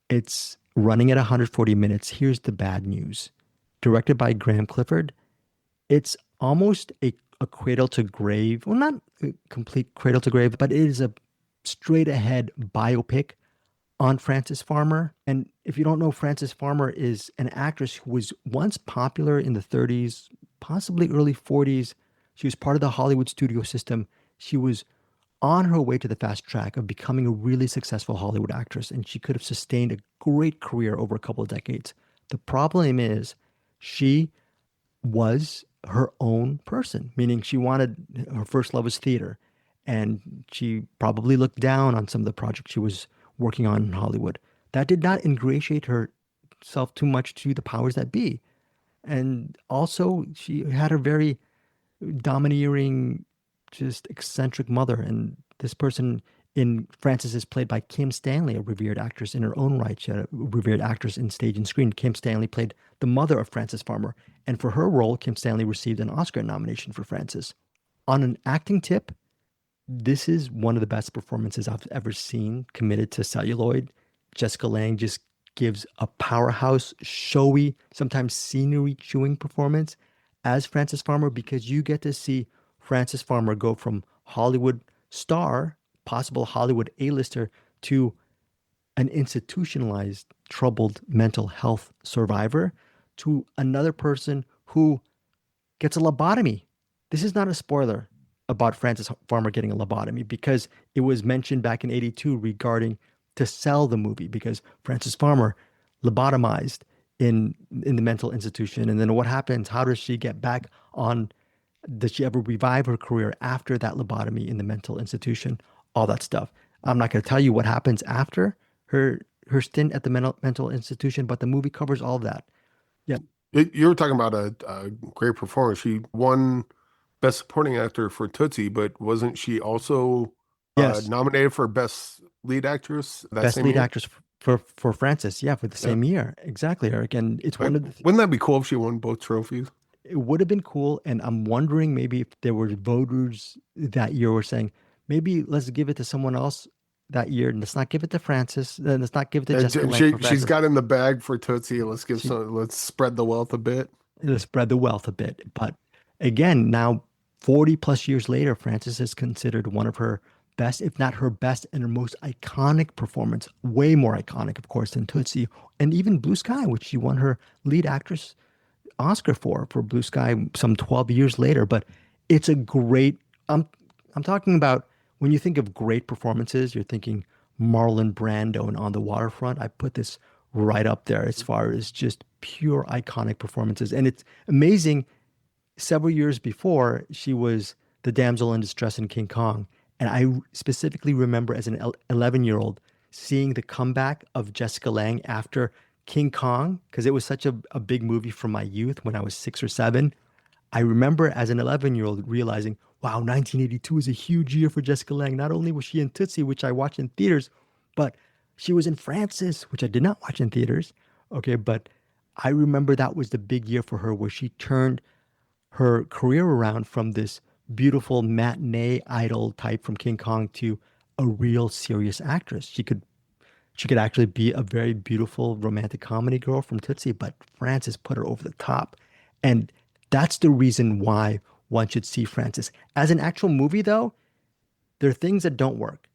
It's running at 140 minutes. Here's the bad news. Directed by Graham Clifford, it's almost a cradle to grave. Well, not a complete cradle to grave, but it is a straight ahead biopic on Frances Farmer. And if you don't know, Frances Farmer is an actress who was once popular in the 30s, possibly early 40s. She was part of the Hollywood studio system. She was on her way to the fast track of becoming a really successful Hollywood actress, and she could have sustained a great career over a couple of decades. The problem is she was her own person, meaning she wanted her first love was theater, and she probably looked down on some of the projects she was working on in Hollywood. That did not ingratiate herself too much to the powers that be. And also, she had a very domineering, just eccentric mother. And this person in Frances is played by Kim Stanley, a revered actress in her own right. She had a revered actress in stage and screen. Kim Stanley played the mother of Frances Farmer. And for her role, Kim Stanley received an Oscar nomination for Frances. On an acting tip, this is one of the best performances I've ever seen committed to celluloid. Jessica Lange just gives a powerhouse, showy, sometimes scenery chewing performance as Frances Farmer because you get to see Frances Farmer go from Hollywood star, possible Hollywood A-lister, to an institutionalized, troubled mental health survivor, to another person who gets a lobotomy. This is not a spoiler about Frances Farmer getting a lobotomy because it was mentioned back in 82 regarding to sell the movie because Frances Farmer lobotomized in the mental institution. And then what happens? How does she get back on? Does she ever revive her career after that lobotomy in the mental institution? All that stuff. I'm not going to tell you what happens after her her stint at the mental institution, but the movie covers all of that. Yeah. You were talking about a great performance. She won Best Supporting Actor for Tootsie, but wasn't she also Yes. nominated for Best Lead Actress that Best same lead year? actress for Frances. Yeah, for the Yeah. same year. Exactly, Eric. And it's Like, one of the, wouldn't that be cool if she won both trophies? it would have been cool. And I'm wondering maybe if there were voters that year were saying, maybe let's give it to someone else that year. And let's not give it to Frances. Then let's not give it to Jessica Lange for She's Frances. got in the bag for Tootsie. She, Let's spread the wealth a bit. to spread the wealth a bit. But again, now 40 plus years later, Frances is considered one of her best, if not her best and her most iconic performance, way more iconic, of course, than Tootsie and even Blue Sky, which she won her lead actress Oscar for Blue Sky some 12 years later. But it's a great, I'm talking about when you think of great performances, you're thinking Marlon Brando and On the Waterfront. I put this right up there as far as just pure iconic performances. And it's amazing. Several years before, she was the damsel in distress in King Kong. And I specifically remember as an 11-year-old seeing the comeback of Jessica Lange after King Kong, because it was such a big movie from my youth when I was 6 or 7. I remember as an 11-year-old realizing, wow, 1982 is a huge year for Jessica Lange. Not only was she in Tootsie, which I watched in theaters, but she was in Frances, which I did not watch in theaters. Okay, but I remember that was the big year for her where she turned her career around from this beautiful matinee idol type from King Kong to a real serious actress. She could actually be a very beautiful romantic comedy girl from Tootsie, but Frances put her over the top. And that's the reason why one should see Frances. As an actual movie, though, there are things that don't work.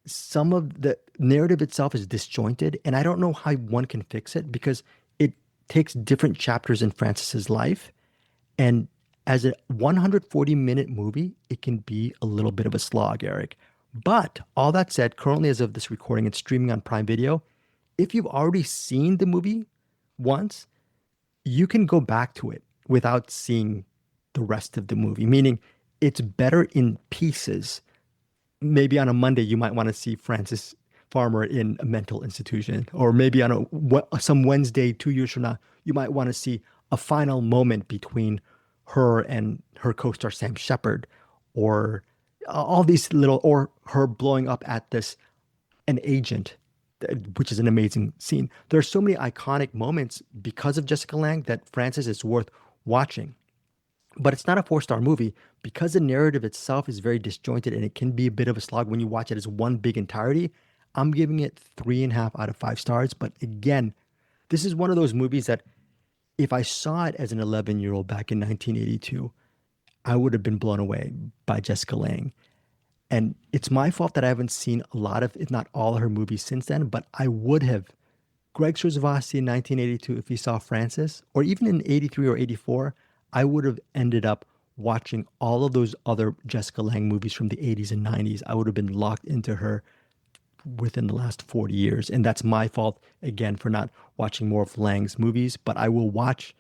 Some of the narrative itself is disjointed, and I don't know how one can fix it because it takes different chapters in Frances's life. And as a 140-minute movie, it can be a little bit of a slog, Eric. But all that said, currently as of this recording, it's streaming on Prime Video. If you've already seen the movie once, you can go back to it without seeing the rest of the movie, meaning it's better in pieces. Maybe on a Monday, you might want to see Frances Farmer in a mental institution, or maybe on some Wednesday 2 years from now, you might want to see a final moment between her and her co-star Sam Shepard, or all these little, or her blowing up at an agent, which is an amazing scene. There are so many iconic moments because of Jessica Lange that Frances is worth watching. But it's not a 4-star movie because the narrative itself is very disjointed and it can be a bit of a slog when you watch it as one big entirety. I'm giving it 3.5 out of 5 stars. But again, this is one of those movies that if I saw it as an 11-year-old back in 1982, I would have been blown away by Jessica Lange. And it's my fault that I haven't seen a lot of, if not all of her movies since then, but I would have. Greg Srzewowski in 1982, if he saw Frances, or even in 83 or 84, I would have ended up watching all of those other Jessica Lange movies from the 80s and 90s. I would have been locked into her within the last 40 years. And that's my fault, again, for not watching more of Lange's movies. But I will watch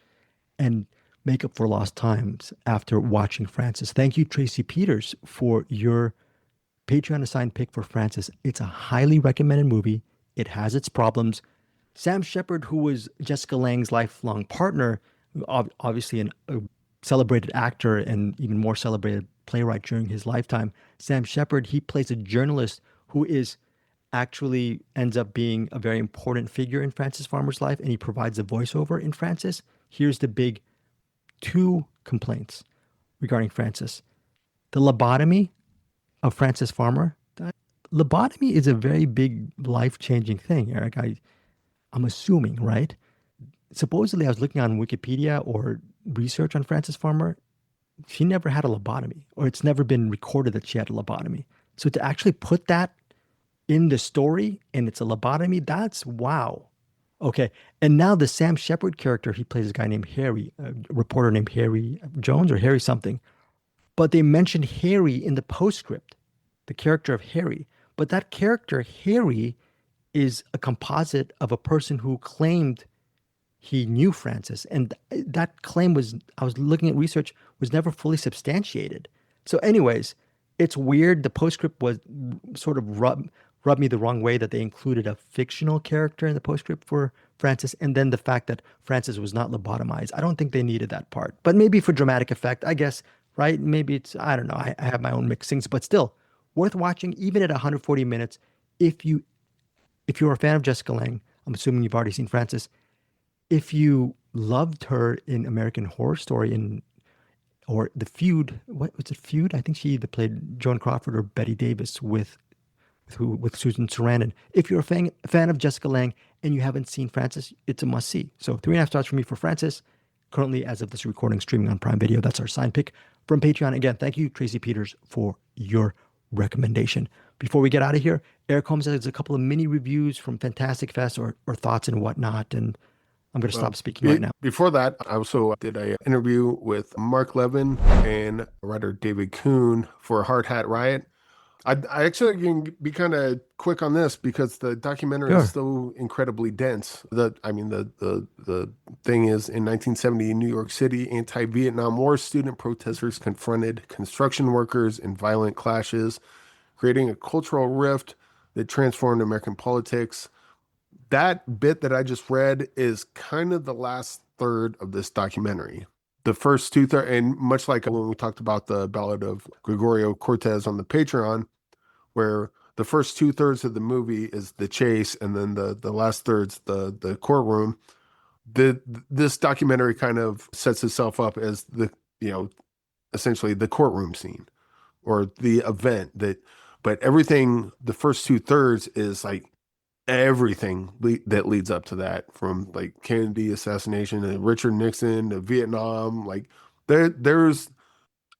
and make up for lost times after watching Frances. Thank you, Tracy Peters, for your Patreon assigned pick for Frances. It's a highly recommended movie. It has its problems. Sam Shepard, who was Jessica Lange's lifelong partner, obviously a celebrated actor and even more celebrated playwright during his lifetime. Sam Shepard, he plays a journalist who actually ends up being a very important figure in Frances Farmer's life, and he provides a voiceover in Frances. Here's the big 2 complaints regarding Frances. The lobotomy of Frances Farmer. Lobotomy is a very big life-changing thing, Eric. I'm assuming, right? Supposedly, I was looking on Wikipedia or research on Frances Farmer. She never had a lobotomy, or it's never been recorded that she had a lobotomy. So to actually put that in the story and it's a lobotomy, that's wow. Okay. And now the Sam Shepard character, he plays a guy named Harry, a reporter named Harry Jones or Harry something. But they mentioned Harry in the postscript, the character of Harry. But that character, Harry, is a composite of a person who claimed he knew Frances. And that claim was, I was looking at research, was never fully substantiated. So anyways, it's weird. The postscript was sort of rubbed me the wrong way that they included a fictional character in the postscript for Francis, and then the fact that Francis was not lobotomized. I don't think they needed that part, but maybe for dramatic effect, I guess, right? Maybe it's, I don't know. I have my own mixings, but still worth watching, even at 140 minutes. If you if you're a fan of Jessica Lange, I'm assuming you've already seen Francis. If you loved her in American Horror Story or The Feud, what was it, Feud? I think she either played Joan Crawford or Betty Davis with Susan Sarandon. If you're a fan of Jessica Lange and you haven't seen Francis, it's a must see. So 3.5 stars for me for Francis. Currently, as of this recording, streaming on Prime Video. That's our sign pick from Patreon. Again, thank you, Tracy Peters, for your recommendation. Before we get out of here, Eric Holmes has a couple of mini reviews from Fantastic Fest or thoughts and whatnot. And I'm going to stop speaking right now. Before that, I also did an interview with Mark Levin and writer David Kuhn for Hard Hat Riot. I actually can be kind of quick on this because the documentary is so incredibly dense. The thing is, in 1970 in New York City, anti-Vietnam War student protesters confronted construction workers in violent clashes, creating a cultural rift that transformed American politics. That bit that I just read is kind of the last third of this documentary. The first two-thirds, and much like when we talked about the Ballad of Gregorio Cortez on the Patreon, where the first 2/3 of the movie is the chase, and then the last third's the courtroom. This documentary kind of sets itself up as essentially the courtroom scene or the event but everything, the first 2/3 is like everything that leads up to that, from like Kennedy assassination to Richard Nixon to Vietnam. Like there's,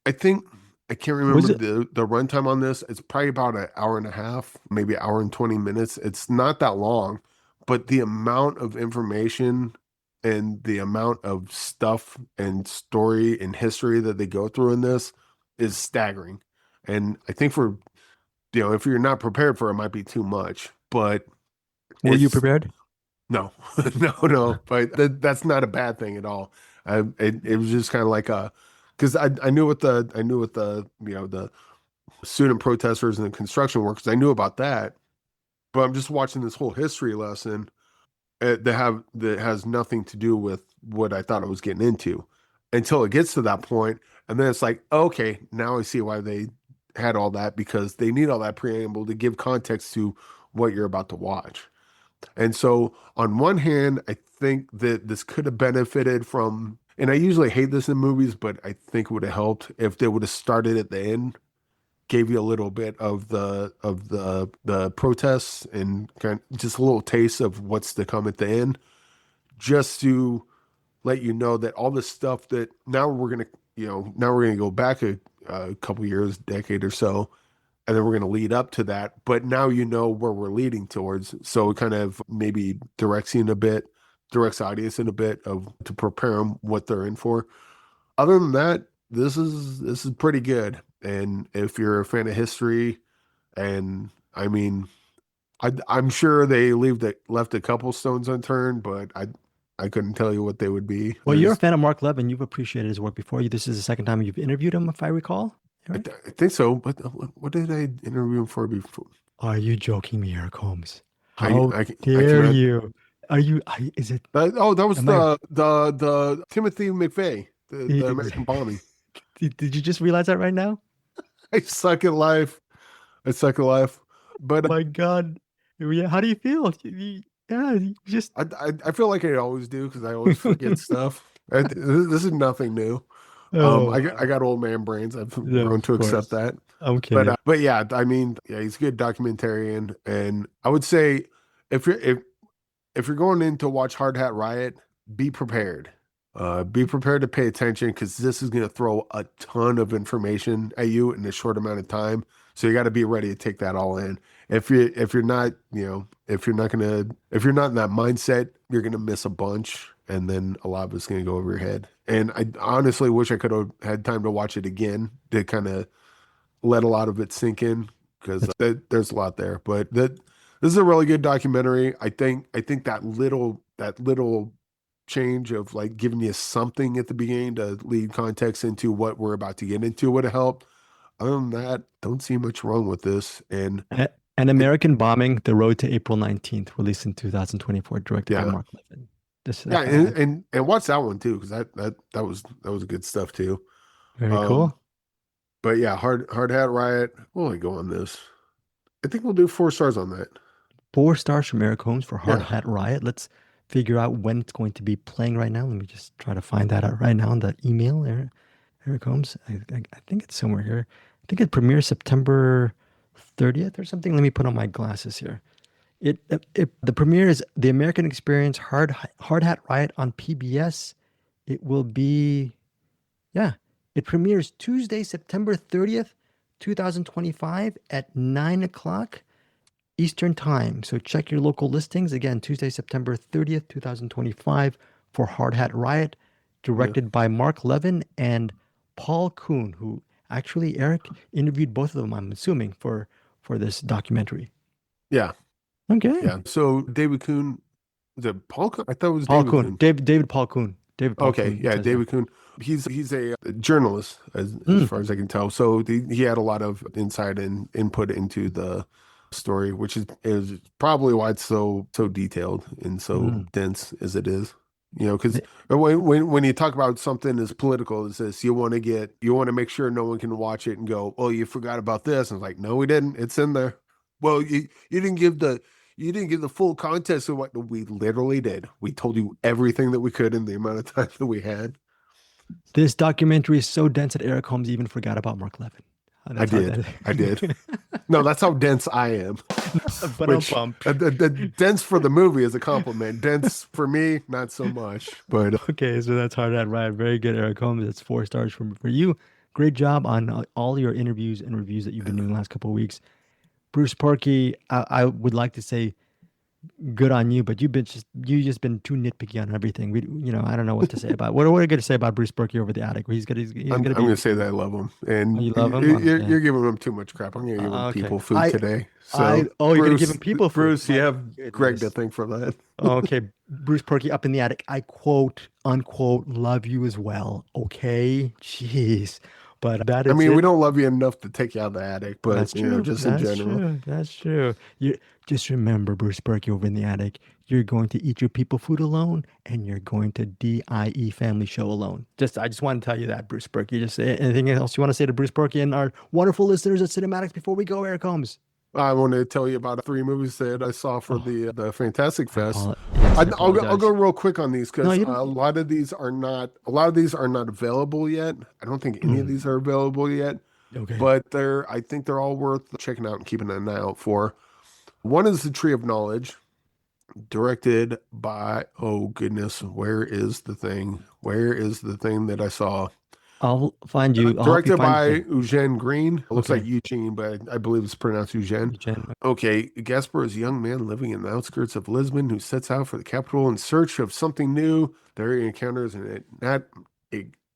I think, I can't remember the runtime on this. It's probably about an hour and a half, maybe an hour and 20 minutes. It's not that long, but the amount of information and the amount of stuff and story and history that they go through in this is staggering. And I think if you're not prepared for it, might be too much, but were you prepared? No, no, but that's not a bad thing at all. It was just kind of like because I knew what the student protesters and the construction workers, I knew about that, but I'm just watching this whole history lesson that has nothing to do with what I thought I was getting into until it gets to that point, and then it's like, okay, now I see why they had all that, because they need all that preamble to give context to what you're about to watch. And so on one hand, I think that this could have benefited from, and I usually hate this in movies, but I think it would have helped if they would have started at the end, gave you a little bit of the protests and kind of just a little taste of what's to come at the end, just to let you know that all this stuff that now we're gonna go back a couple years, decade or so, and then we're going to lead up to that. But now you know where we're leading towards. So it kind of maybe directs the audience in a bit to prepare them what they're in for. Other than that, this is pretty good. And if you're a fan of history, and I mean, I'm sure they left a couple stones unturned, but I couldn't tell you what they would be. Well, you're a fan of Mark Levin. You've appreciated his work before. This is the second time you've interviewed him, if I recall. Right? I think so, but what did I interview him for before? Are you joking me, Eric Holmes? How dare you? Are you? Is it? That was the Timothy McVeigh, the American bombing. Did you just realize that right now? I suck at life. But oh my God, yeah. How do you feel? I feel like I always do, because I always forget stuff. This is nothing new. I got old man brains. I've grown to accept that. I'm kidding. But yeah, I mean, yeah, he's a good documentarian, and I would say if you're going in to watch Hard Hat Riot, be prepared. Be prepared to pay attention, because this is going to throw a ton of information at you in a short amount of time. So you got to be ready to take that all in. If you're not in that mindset, you're going to miss a bunch. And then a lot of it's going to go over your head. And I honestly wish I could have had time to watch it again to kind of let a lot of it sink in, because there's a lot there. But this is a really good documentary. I think that little change of like giving you something at the beginning to lead context into what we're about to get into would have helped. Other than that, don't see much wrong with this. And An American Bombing: The Road to April 19th, released in 2024, directed by Yeah. Mark Levin. Yeah, and watch that one too, because that was good stuff too. Very cool. But yeah, Hard Hat Riot. We'll only go on this. I think we'll do 4 stars on that. 4 stars from Eric Holmes for Hard Yeah. Hat Riot. Let's figure out when it's going to be playing right now. Let me just try to find that out right now in the email. Eric Holmes. I think it's somewhere here. I think it premieres September 30th or something. Let me put on my glasses here. The premiere is The American Experience, Hard Hat Riot on PBS. It will be, it premieres Tuesday, September 30th, 2025 at 9 o'clock Eastern Time. So check your local listings. Again, Tuesday, September 30th, 2025 for Hard Hat Riot, directed by Mark Levin and Paul Kuhn, who actually Eric interviewed both of them, I'm assuming, for this documentary. Yeah. Okay. Yeah. So David Kuhn, is it Paul Kuhn? I thought it was Paul David Kuhn. Kuhn. David Paul Kuhn. Okay. Yeah, David Kuhn. He's a journalist, as far as I can tell. So he had a lot of insight and input into the story, which is probably why it's so detailed and so dense as it is. Because when you talk about something as political as this, you want to make sure no one can watch it and go, "Oh, you forgot about this." And it's like, no, we didn't. It's in there. Well, you didn't give the full context of what we literally did. We told you everything that we could in the amount of time that we had. This documentary is so dense that Eric Holmes even forgot about Mark Levin. I did. No, that's how dense I am. But I'm pumped. The dense for the movie is a compliment. Dense for me, not so much. But okay, so that's Hard Hat Riot. Very good, Eric Holmes. That's 4 stars for you. Great job on all your interviews and reviews that you've been doing the last couple of weeks. Bruce Purkey, I would like to say good on you, but you've just been too nitpicky on everything. I don't know what to say about what are you going to say about Bruce Purkey over the attic? I'm going to say that I love him, and you love him. You're giving him too much crap. I'm going to give him people food today. So you're going to give him people food. Bruce, you have Greg to thank for that. Okay, Bruce Purkey up in the attic. I quote unquote love you as well. Okay, jeez. But that is we don't love you enough to take you out of the attic, but that's true. Just in general. That's true. You just remember, Bruce Purkey over in the attic, you're going to eat your people food alone, and you're going to DIE family show alone. I just want to tell you that, Bruce Purkey. Just anything else you want to say to Bruce Purkey and our wonderful listeners at CinemAddicts before we go, Eric Holmes? I want to tell you about 3 movies that I saw for the Fantastic Fest. I'll go real quick on these because a lot of these are not available yet. I don't think any of these are available yet. Okay. But I think they're all worth checking out and keeping an eye out for. One is The Tree of Knowledge, directed by, oh goodness, where is the thing that I saw? I'll find you. Directed by Eugene Green. It looks like Eugene, but I believe it's pronounced Eugene. Okay. Gaspar is a young man living in the outskirts of Lisbon who sets out for the capital in search of something new. There he encounters an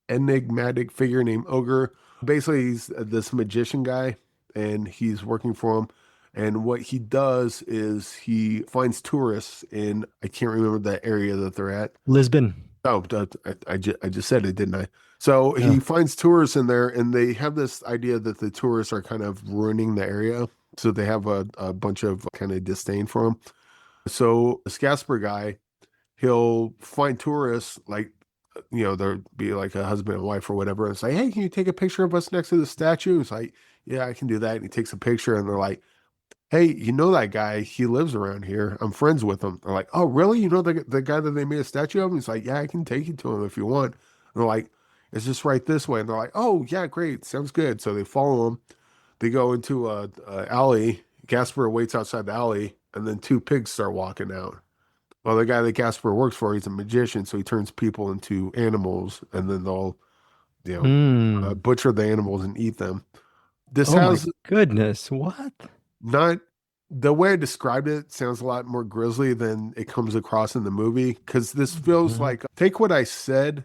enigmatic figure named Ogre. Basically, he's this magician guy, and he's working for him. And what he does is he finds tourists in, I can't remember the area that they're at. Lisbon. Oh, I just said it, didn't I? So he finds tourists in there, and they have this idea that the tourists are kind of ruining the area. So they have a bunch of kind of disdain for him. So this Gasper guy, he'll find tourists, like, there'll be like a husband and wife or whatever. And it's like, hey, can you take a picture of us next to the statue? It's like, yeah, I can do that. And he takes a picture, and they're like, hey, that guy, he lives around here. I'm friends with him. They're like, oh, really? You know the guy that they made a statue of? And he's like, yeah, I can take you to him if you want. And they're like, it's just right this way. And they're like, oh, yeah, great. Sounds good. So they follow him. They go into a alley. Gasper waits outside the alley, and then 2 pigs start walking out. Well, the guy that Gasper works for, he's a magician, so he turns people into animals, and then they'll, butcher the animals and eat them. My goodness, what? Not the way I described it sounds a lot more grisly than it comes across in the movie, because this feels like, take what I said,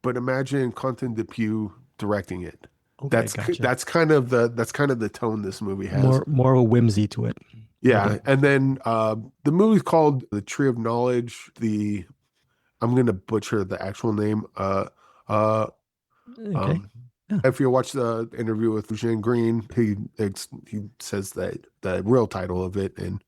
but imagine Quentin Dupieux directing it. Okay, that's kind of the tone this movie has. More of a whimsy to it. Yeah, okay. And then the movie's called The Tree of Knowledge. I'm gonna butcher the actual name. Okay. If you watch the interview with Jean Green, he says that the real title of it and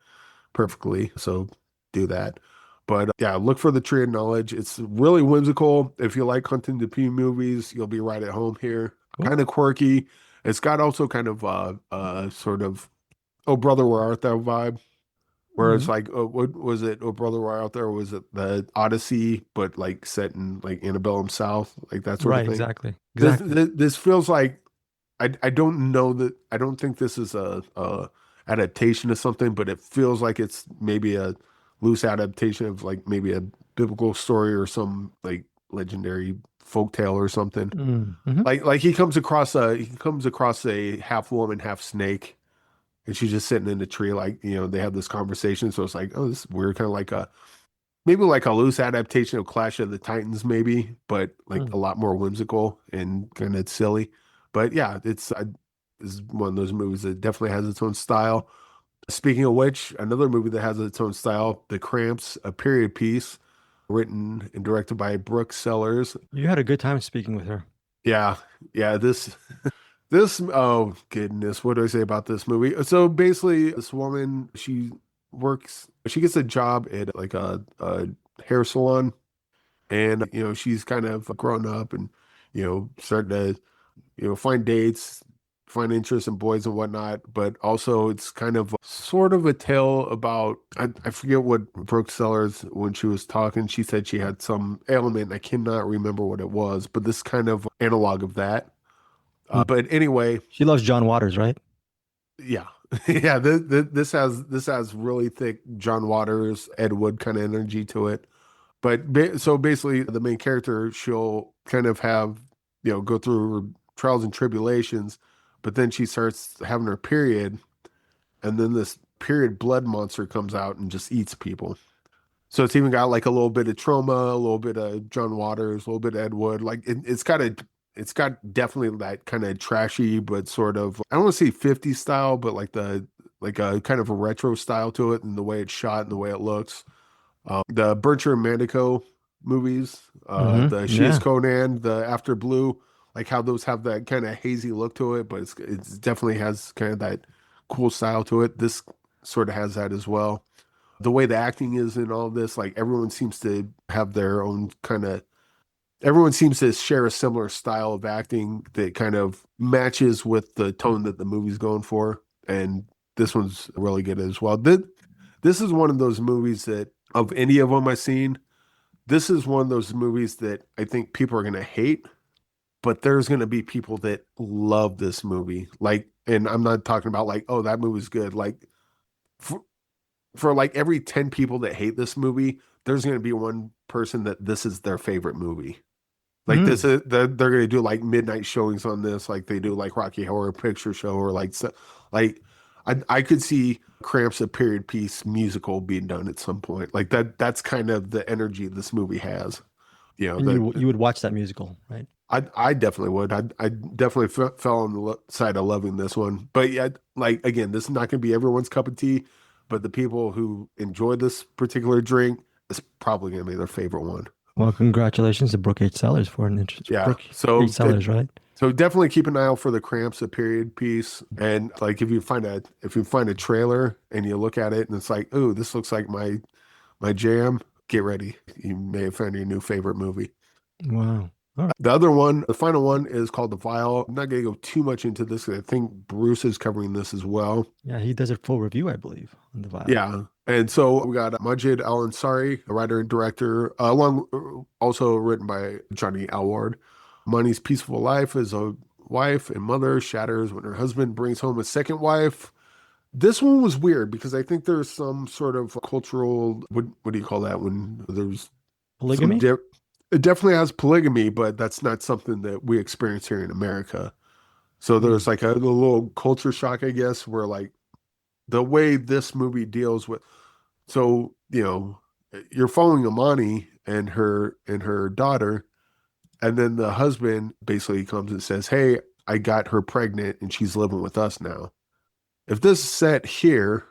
perfectly. So do that. But yeah, look for the Tree of Knowledge. It's really whimsical. If you like Hunting the P movies, you'll be right at home here. Cool. Kind of quirky. It's got also kind of sort of Oh Brother Where Art Thou vibe. Where it's like, oh, what was it? Oh Brother Where Art Thou? Or was it the Odyssey, but like set in like antebellum South, like that sort of Right, thing? exactly. This feels like I don't know that I don't think this is a adaptation of something, but it feels like it's maybe a loose adaptation of like maybe a biblical story or some like legendary folktale or something. Mm-hmm. Like he comes across a half woman, half snake, and she's just sitting in the tree, like, they have this conversation. So it's like, oh, this is weird, kind of like maybe like a loose adaptation of Clash of the Titans, maybe, but like a lot more whimsical and kind of silly. But yeah, it's one of those movies that definitely has its own style. Speaking of which, another movie that has its own style, The Cramps, a period piece written and directed by Brooke Sellers. You had a good time speaking with her. Yeah, yeah, this, oh goodness, what do I say about this movie? So basically, this woman, she gets a job at like a hair salon, and she's kind of grown up and starting to find dates, find interest in boys and whatnot. But also, it's kind of sort of a tale about I forget what Brooke Sellers, when she was talking, she said she had some ailment. I cannot remember what it was, but this kind of analog of that. But anyway, She loves John Waters, right? yeah, yeah. This has really thick John Waters, Ed Wood kind of energy to it. But so basically, the main character, she'll kind of have go through her trials and tribulations, but then she starts having her period, and then this period blood monster comes out and just eats people. So it's even got like a little bit of trauma, a little bit of John Waters, a little bit of Ed Wood. Like it's got definitely that kind of trashy, but sort of, I don't want to say 50s style, but like a kind of a retro style to it, and the way it's shot and the way it looks. The Bertram Mandico movies, the She is Yeah. Conan, the After Blue, like how those have that kind of hazy look to it, but it's definitely has kind of that cool style to it. This sort of has that as well. The way the acting is in all this, like everyone seems to have their own kind of, everyone seems to share a similar style of acting that kind of matches with the tone that the movie's going for. And this one's really good as well. This is one of those movies that, of any of them I've seen, this is one of those movies that I think people are going to hate, but there's going to be people that love this movie. Like, and I'm not talking about like, oh, that movie's good. Like, for like every 10 people that hate this movie, there's going to be one person that this is their favorite movie. Like this is they're going to do like midnight showings on this, like they do like Rocky Horror Picture Show, or like I could see Cramps, a period piece musical being done at some point. Like that's kind of the energy this movie has. And you would watch that musical, right? I definitely would. I definitely fell on the side of loving this one. But yeah, like again, this is not going to be everyone's cup of tea, but the people who enjoy this particular drink, is probably going to be their favorite one. Well, congratulations to Brooke H. Sellers for an interest. Yeah. Brooke So H. Sellers, right? So definitely keep an eye out for the Cramps, a period piece. And like if you find a trailer and you look at it and it's like, oh, this looks like my jam, get ready. You may have found your new favorite movie. Wow. All right. The other one, the final one, is called The Vial. I'm not going to go too much into this because I think Bruce is covering this as well. Yeah, he does a full review, I believe, on The Vial. Yeah. And so we got Majid Al-Ansari, a writer and director, also written by Johnny Alward. Money's peaceful life as a wife and mother shatters when her husband brings home a second wife. This one was weird because I think there's some sort of cultural, what do you call that when there's Polygamy? It definitely has polygamy, but that's not something that we experience here in America. So there's like a little culture shock, I guess, where like the way this movie deals with, so, you're following Amani and her daughter, and then the husband basically comes and says, hey, I got her pregnant and she's living with us now. If this is set here,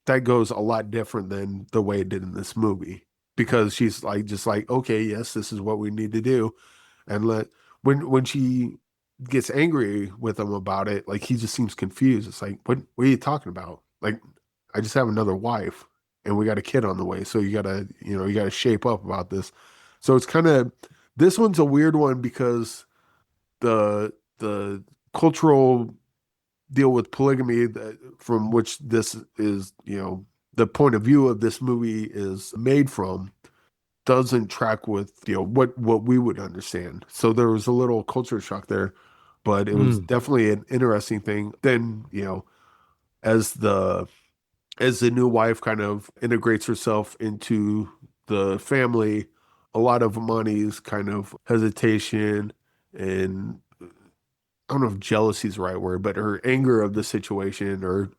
that goes a lot different than the way it did in this movie. Because she's like, just like, okay, yes, this is what we need to do. And when she gets angry with him about it, like he just seems confused. It's like, what are you talking about? Like, I just have another wife and we got a kid on the way. So you gotta shape up about this. So it's kind of, this one's a weird one because the cultural deal with polygamy that, from which this is, the point of view of this movie is made from, doesn't track with what we would understand. So there was a little culture shock there, but it was definitely an interesting thing. Then, as the new wife kind of integrates herself into the family, a lot of Amani's kind of hesitation and, I don't know if jealousy is the right word, but her anger of the situation, or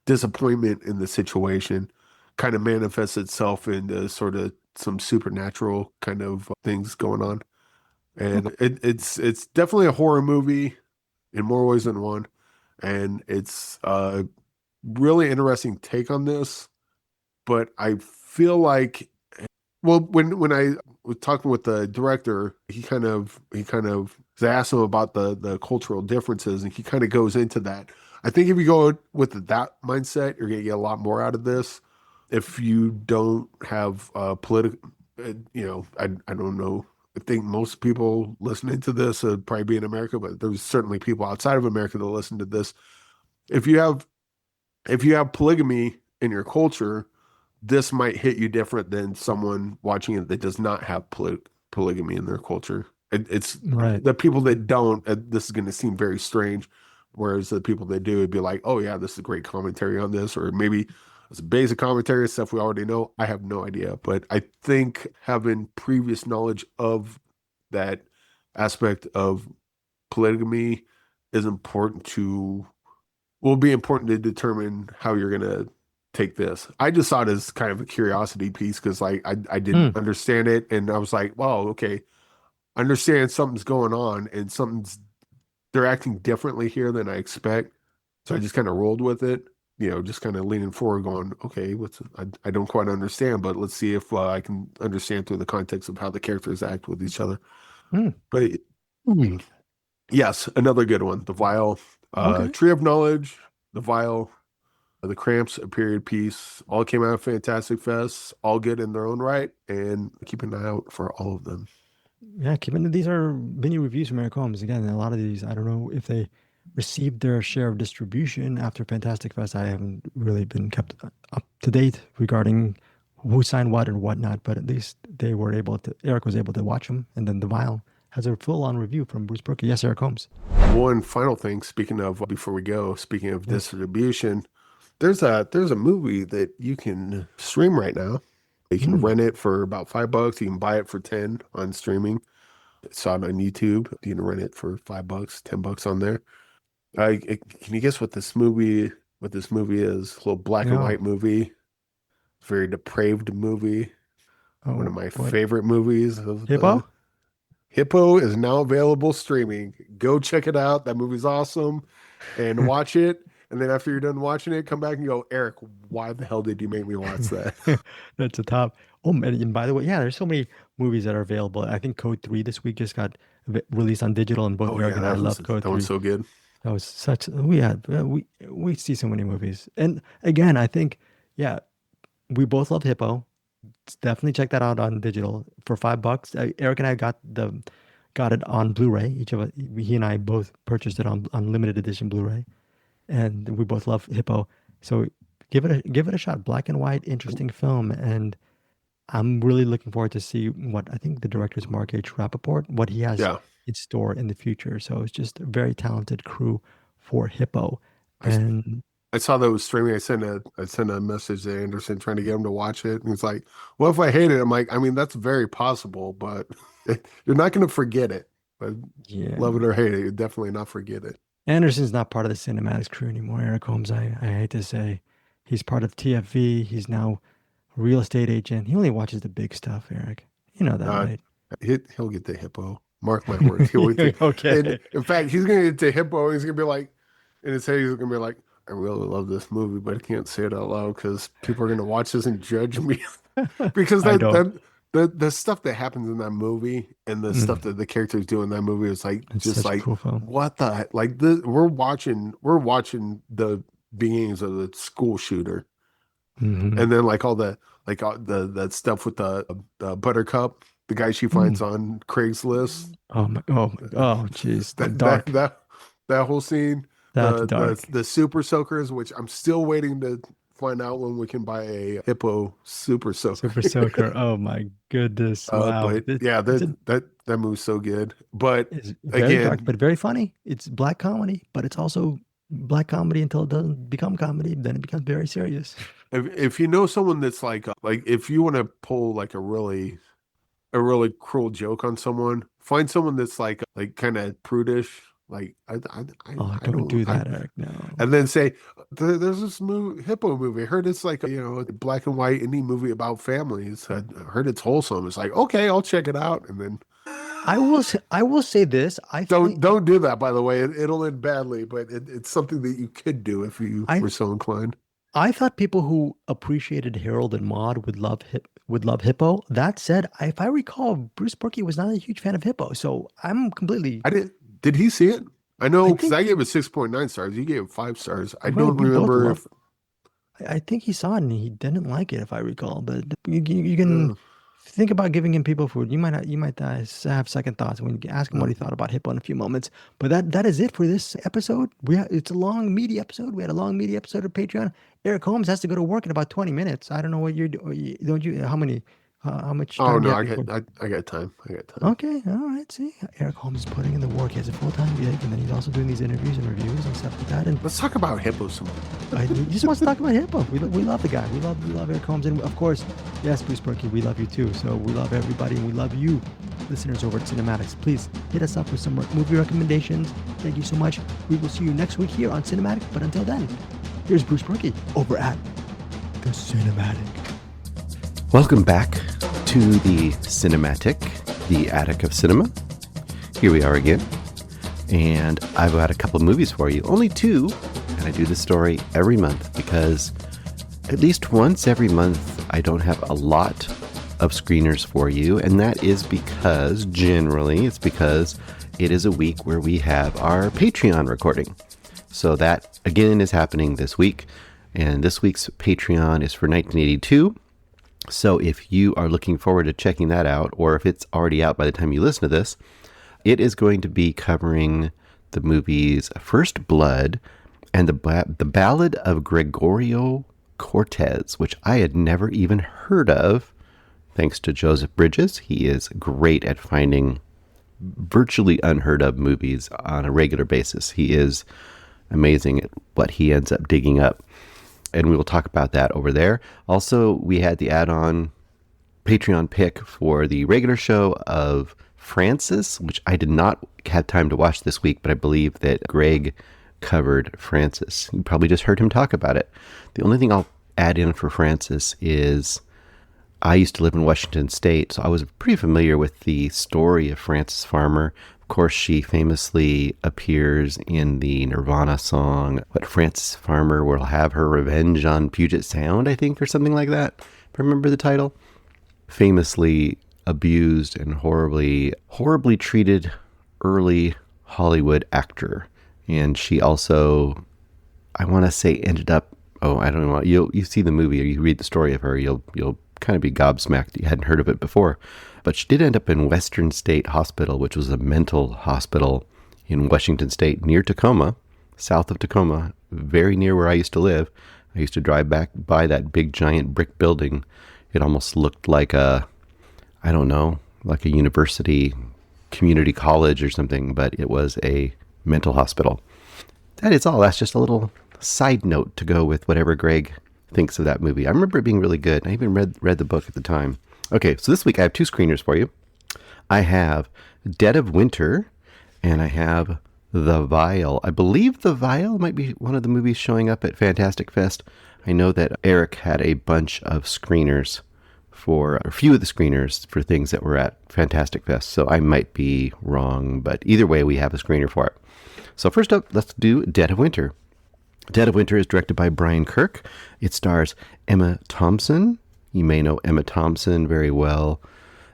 disappointment in the situation, kind of manifests itself into sort of some supernatural kind of things going on. And it's definitely a horror movie in more ways than one. And it's a really interesting take on this. But I feel like, well, when I was talking with the director, he kind of I asked him about the cultural differences, and he kind of goes into that. I think if you go with that mindset, you're gonna get a lot more out of this. If you don't have political, I don't know. I think most people listening to this would probably be in America, but there's certainly people outside of America that listen to this. If you have polygamy in your culture, this might hit you different than someone watching it that does not have polygamy in their culture. It's Right. the people that don't, this is going to seem very strange. Whereas the people that do would be like, oh yeah, this is a great commentary on this, or maybe it's a basic commentary, stuff we already know. I have no idea. But I think having previous knowledge of that aspect of polygamy is will be important to determine how you're going to take this. I just saw it as kind of a curiosity piece because like I didn't understand it, and I was like, well, okay, understand something's going on and they're acting differently here than I expect. So I just kind of rolled with it, just kind of leaning forward, going, okay, I don't quite understand, but let's see if I can understand through the context of how the characters act with each other. But yes, another good one, The Vial, Okay. Tree of Knowledge, The Vial, The Cramps, a period piece, all came out of Fantastic Fest, all good in their own right, and keep an eye out for all of them. Yeah, keeping these are mini reviews from Eric Holmes. Again, a lot of these, I don't know if they received their share of distribution after Fantastic Fest. I haven't really been kept up to date regarding who signed what and whatnot, but at least Eric was able to watch them. And then The Vial has a full-on review from Bruce Purkey. Yes, Eric Holmes. One final thing, before we go, speaking of distribution, there's a movie that you can stream right now. You can rent it for about $5. You can buy it for 10 on streaming. It's on YouTube. You can rent it for $5, $10 on there. Can you guess what this movie is? A little black and white movie. Very depraved movie. One of my favorite movies. Hippo? Hippo is now available streaming. Go check it out. That movie's awesome. And watch it. And then after you're done watching it, come back and go, Eric, why the hell did you make me watch that? That's a top. Oh, and by the way, yeah, there's so many movies that are available. I think Code 3 this week just got released on digital, and both Eric and I love Code 3. That one's so good. That was such, we see so many movies. And again, I think, yeah, we both love Hippo. Definitely check that out on digital for $5. Eric and I got it on Blu-ray. Each of us, he and I both purchased it on limited edition Blu-ray. And we both love Hippo, so give it a shot. Black and white, interesting film, and I'm really looking forward to see what I think the director is Mark H. Rappaport, what he has in store in the future. So it's just a very talented crew for Hippo. And I saw that it was streaming. I sent a message to Anderson trying to get him to watch it, and he's like, "Well, if I hate it," I'm like, "I mean, that's very possible, but you're not going to forget it. But love it or hate it, you'll definitely not forget it." Anderson's not part of the CinemAddicts crew anymore. Eric Holmes, I hate to say, he's part of TFV. He's now a real estate agent. He only watches the big stuff, Eric. You know that, right? He'll get the Hippo. Mark my words. Okay. And in fact, he's going to get to Hippo. He's going to be like, in his head, he's going to be like, I really love this movie, but I can't say it out loud because people are going to watch this and judge me. Because the stuff that happens in that movie and the stuff that the characters do in that movie is like It's just such a like cool film. what the like we're watching the beginnings of the school shooter, Mm-hmm. and then like all the like the that stuff with the Buttercup, the guy she finds on Craigslist. Oh, jeez, the That dark. that whole scene, That's dark. the super soakers, which I'm still waiting to find out when we can buy a hippo super soaker. Super Soaker. Oh my goodness! Wow. But yeah, that movie's so good. But It's very dark, again, but very funny. It's black comedy, but it's also black comedy until it doesn't become comedy. Then it becomes very serious. if you know someone that's like if you want to pull like a really cruel joke on someone, find someone that's like kind of prudish. Like I Don't do that, Eric. No. and then say there's this hippo movie. I heard it's like a black and white indie movie about families. I heard it's wholesome. It's like, okay, I'll check it out. And then I will say this. don't do that, by the way. It'll end badly, but it's something that you could do if you were so inclined. I thought people who appreciated Harold and Maude would love Hippo. That said, if I recall, Bruce Purkey was not a huge fan of Hippo, so I'm completely. Did he see it? I know because I think gave it 6.9 stars. You gave it 5 stars. I Right, don't we both remember love- I think he saw it and he didn't like it, if I recall. But you can think about giving him people food. You might have second thoughts when you ask him what he thought about Hippo in a few moments. But that is it for this episode. It's a long, meaty episode. We had a long, meaty episode of Patreon. Eric Holmes has to go to work in about 20 minutes. I don't know what you're doing. Don't you? How much time Oh do you no, have before- I got time. Okay, all right. See, Eric Holmes is putting in the work. He has a full-time gig, and then he's also doing these interviews and reviews and stuff like that. And Let's talk about hippos some more. he just wants to talk about Hippo. We love the guy. We love Eric Holmes, and of course, yes, Bruce Purkey, we love you too. So we love everybody, and we love you, listeners over at CinemAddicts. Please hit us up with some movie recommendations. Thank you so much. We will see you next week here on CinemAddicts. But until then, here's Bruce Purkey over at the Cinematic. Welcome back to the Cinematic, the attic of cinema. Here we are again, and I've got a couple of movies for you. Only 2, and I do this story every month because at least once every month I don't have a lot of screeners for you, and that is because, generally, it's because it is a week where we have our Patreon recording. So that, again, is happening this week, and this week's Patreon is for 1982. So if you are looking forward to checking that out, or if it's already out by the time you listen to this, it is going to be covering the movies First Blood and the Ballad of Gregorio Cortez, which I had never even heard of, thanks to Joseph Bridges. He is great at finding virtually unheard of movies on a regular basis. He is amazing at what he ends up digging up. And we will talk about that over there. Also, we had the add-on Patreon pick for the regular show of Francis, which I did not have time to watch this week, but I believe that Greg covered Francis. You probably just heard him talk about it. The only thing I'll add in for Francis is I used to live in Washington State, so I was pretty familiar with the story of Frances Farmer. Of course, she famously appears in the Nirvana song, What Frances Farmer Will Have Her Revenge on Puget Sound, I think, or something like that, if I remember the title. Famously abused and horribly treated early Hollywood actor. And she also, I want to say, ended up, I don't know, you see the movie or you read the story of her, you'll kind of be gobsmacked. You hadn't heard of it before. But she did end up in Western State Hospital, which was a mental hospital in Washington State near Tacoma, south of Tacoma, very near where I used to live. I used to drive back by that big giant brick building. It almost looked like like a university, community college or something, but it was a mental hospital. That is all. That's just a little side note to go with whatever Greg thinks of that movie. I remember it being really good. I even read the book at the time. Okay, so this week I have 2 screeners for you. I have Dead of Winter, and I have The Vial. I believe The Vial might be one of the movies showing up at Fantastic Fest. I know that Eric had a bunch of screeners a few of the screeners for things that were at Fantastic Fest, so I might be wrong, but either way, we have a screener for it. So first up, let's do Dead of Winter. Dead of Winter is directed by Brian Kirk. It stars Emma Thompson. You may know Emma Thompson very well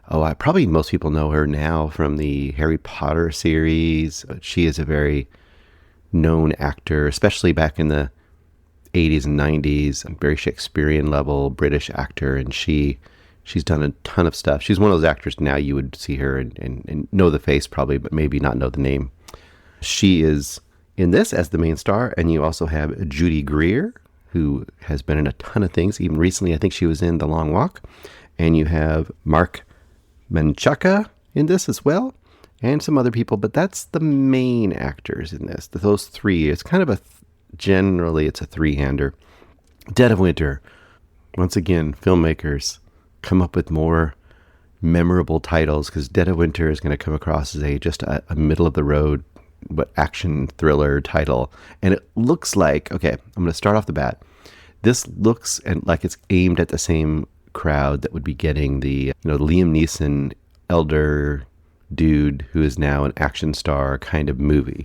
Probably most people know her now from the Harry Potter series. She is a very known actor, especially back in the 80s and 90s, a very Shakespearean level British actor, and she's done a ton of stuff. She's one of those actors now you would see her and know the face probably, but maybe not know the name. She is in this as the main star, and you also have Judy Greer, who has been in a ton of things. Even recently, I think she was in The Long Walk. And you have Mark Menchaca in this as well, and some other people, but that's the main actors in this. Those three, it's kind of generally it's a three-hander. Dead of Winter. Once again, filmmakers come up with more memorable titles, because Dead of Winter is going to come across as just a middle-of-the-road action thriller title. And it looks like, okay, I'm going to start off the bat. This looks like it's aimed at the same crowd that would be getting the Liam Neeson elder dude who is now an action star kind of movie.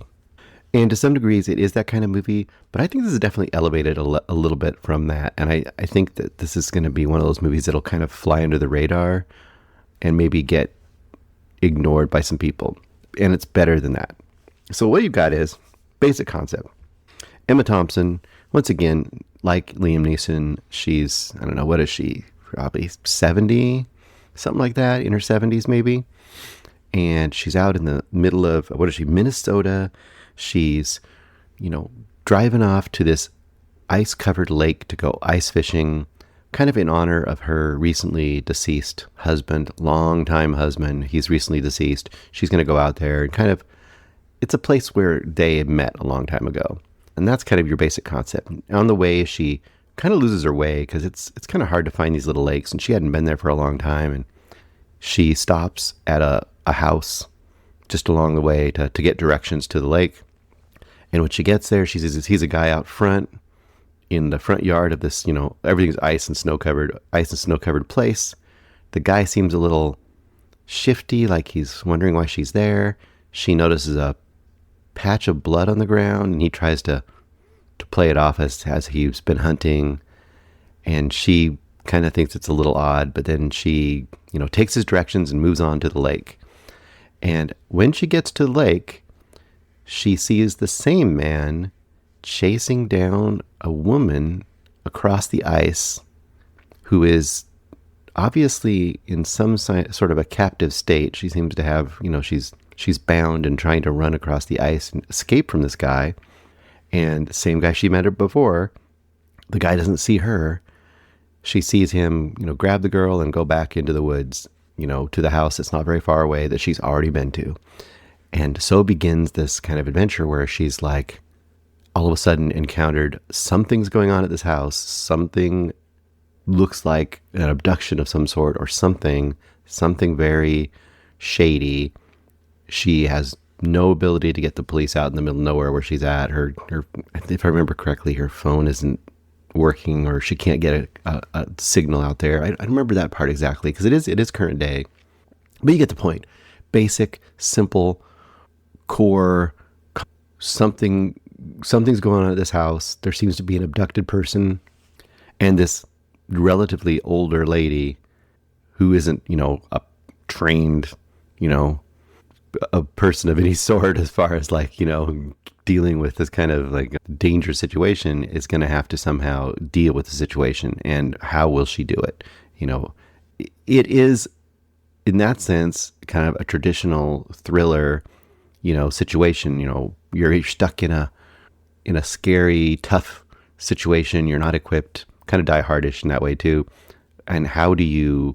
And to some degrees it is that kind of movie, but I think this is definitely elevated a little bit from that. And I think that this is going to be one of those movies that'll kind of fly under the radar and maybe get ignored by some people. And it's better than that. So what you've got is basic concept. Emma Thompson, once again, like Liam Neeson, she's, I don't know, what is she? Probably 70, something like that, in her 70s maybe. And she's out in the middle of, Minnesota. She's, driving off to this ice-covered lake to go ice fishing, kind of in honor of her recently deceased husband, longtime husband. He's recently deceased. She's going to go out there and it's a place where they met a long time ago. And that's kind of your basic concept. On the way, she kind of loses her way because it's kind of hard to find these little lakes, and she hadn't been there for a long time, and she stops at a house just along the way to get directions to the lake. And when she gets there, she sees a guy out front in the front yard of this, everything's ice and snow covered place. The guy seems a little shifty, like he's wondering why she's there. She notices a patch of blood on the ground, and he tries to play it off as he's been hunting, and she kind of thinks it's a little odd, but then she takes his directions and moves on to the lake. And when she gets to the lake, she sees the same man chasing down a woman across the ice who is obviously in some sort of a captive state. She seems to have, she's bound and trying to run across the ice and escape from this guy. And same guy she met her before, the guy doesn't see her. She sees him, grab the girl and go back into the woods, to the house that's not very far away that she's already been to. And so begins this kind of adventure where she's like, all of a sudden encountered something's going on at this house. Something looks like an abduction of some sort or something very shady. She has no ability to get the police out in the middle of nowhere where she's at. Her, if I remember correctly, her phone isn't working, or she can't get a signal out there. I remember that part exactly because it is current day. But you get the point. Basic, simple, core. Something's going on at this house. There seems to be an abducted person, and this relatively older lady who isn't, a trained, a person of any sort as far as dealing with this kind of dangerous situation, is going to have to somehow deal with the situation. And how will she do it? It is, in that sense, kind of a traditional thriller, situation. You're stuck in a scary, tough situation. You're not equipped, kind of Die Hardish in that way too. And how do you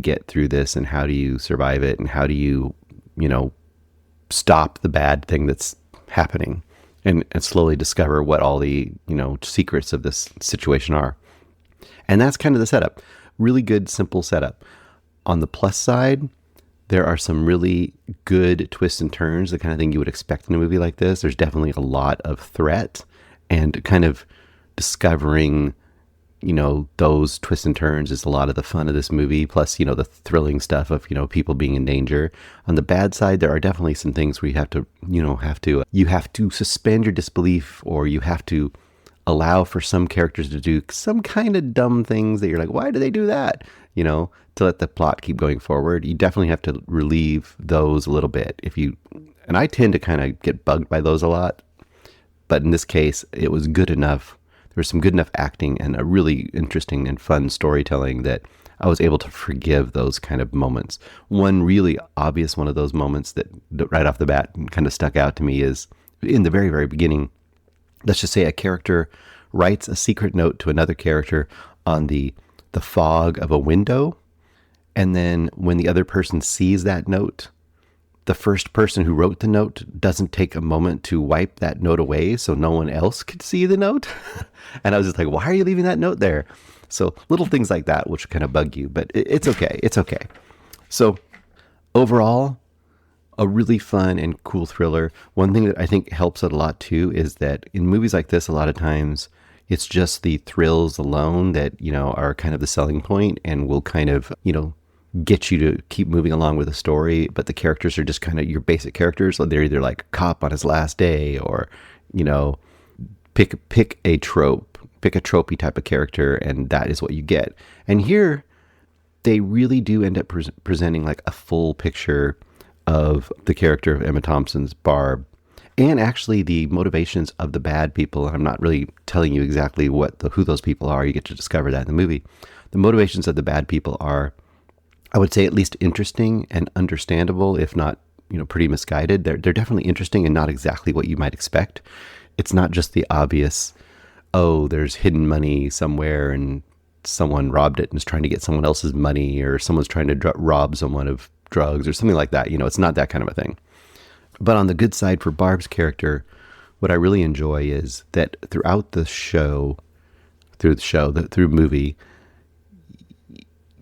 get through this, and how do you survive it, and how do you stop the bad thing that's happening, and slowly discover what all the, secrets of this situation are. And that's kind of the setup. Really good, simple setup. On the plus side, there are some really good twists and turns, the kind of thing you would expect in a movie like this. There's definitely a lot of threat and kind of discovering, those twists and turns is a lot of the fun of this movie. Plus, the thrilling stuff of, people being in danger. On the bad side, there are definitely some things where you have to suspend your disbelief, or you have to allow for some characters to do some kind of dumb things that you're like, why do they do that? To let the plot keep going forward. You definitely have to relieve those a little bit. And I tend to kind of get bugged by those a lot. But in this case, it was good enough. There was some good enough acting and a really interesting and fun storytelling that I was able to forgive those kind of moments. One really obvious one of those moments that right off the bat kind of stuck out to me is in the very, very beginning. Let's just say a character writes a secret note to another character on the fog of a window. And then when the other person sees that note, the first person who wrote the note doesn't take a moment to wipe that note away so no one else could see the note. And I was just like, why are you leaving that note there? So little things like that, which kind of bug you, but it's okay. It's okay. So overall, a really fun and cool thriller. One thing that I think helps it a lot too is that in movies like this, a lot of times it's just the thrills alone that, are kind of the selling point and will kind of, get you to keep moving along with the story. But the characters are just kind of your basic characters. So they're either like a cop on his last day or, pick a trope, pick a tropey type of character, and that is what you get. And here they really do end up presenting like a full picture of the character of Emma Thompson's Barb, and actually the motivations of the bad people. And I'm not really telling you exactly who those people are. You get to discover that in the movie. The motivations of the bad people are, I would say, at least interesting and understandable, if not, pretty misguided. They're definitely interesting and not exactly what you might expect. It's not just the obvious, oh, there's hidden money somewhere and someone robbed it and is trying to get someone else's money, or someone's trying to rob someone of drugs or something like that. It's not that kind of a thing. But on the good side for Barb's character, what I really enjoy is that throughout the movie,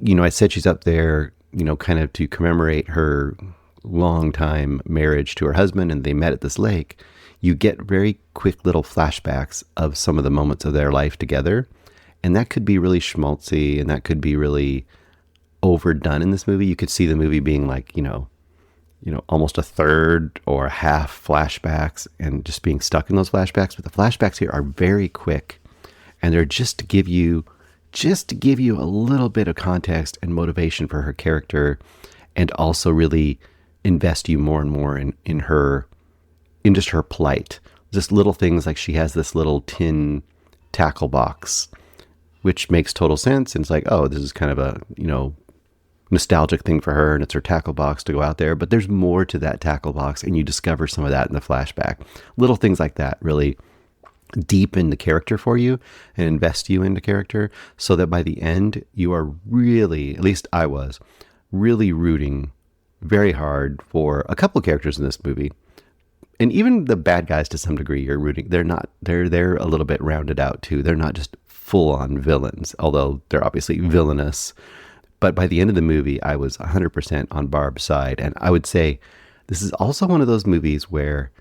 I said she's up there, kind of to commemorate her long-time marriage to her husband, and they met at this lake. You get very quick little flashbacks of some of the moments of their life together. And that could be really schmaltzy, and that could be really overdone in this movie. You could see the movie being like, almost a third or half flashbacks and just being stuck in those flashbacks. But the flashbacks here are very quick, and they're just to give you a little bit of context and motivation for her character, and also really invest you more and more in just her plight. Just little things like she has this little tin tackle box, which makes total sense. And it's like, oh, this is kind of a, nostalgic thing for her, and it's her tackle box to go out there. But there's more to that tackle box, and you discover some of that in the flashback. Little things like that really deepen the character for you and invest you into character, so that by the end you are really, at least I was, really rooting very hard for a couple of characters in this movie. And even the bad guys, to some degree, you're rooting. They're a little bit rounded out too. They're not just full on villains, although they're obviously villainous. But by the end of the movie, I was 100% on Barb's side. And I would say this is also one of those movies where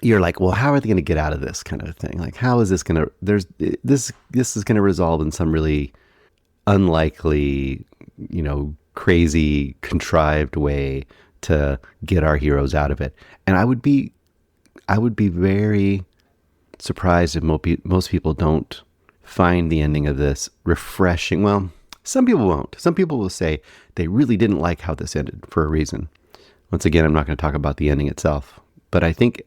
you're like, well, how are they going to get out of this kind of thing? Like, how is this going to, this is going to resolve in some really unlikely, crazy, contrived way to get our heroes out of it. And I would be very surprised if most people don't find the ending of this refreshing. Well, some people won't. Some people will say they really didn't like how this ended for a reason. Once again, I'm not going to talk about the ending itself. But I think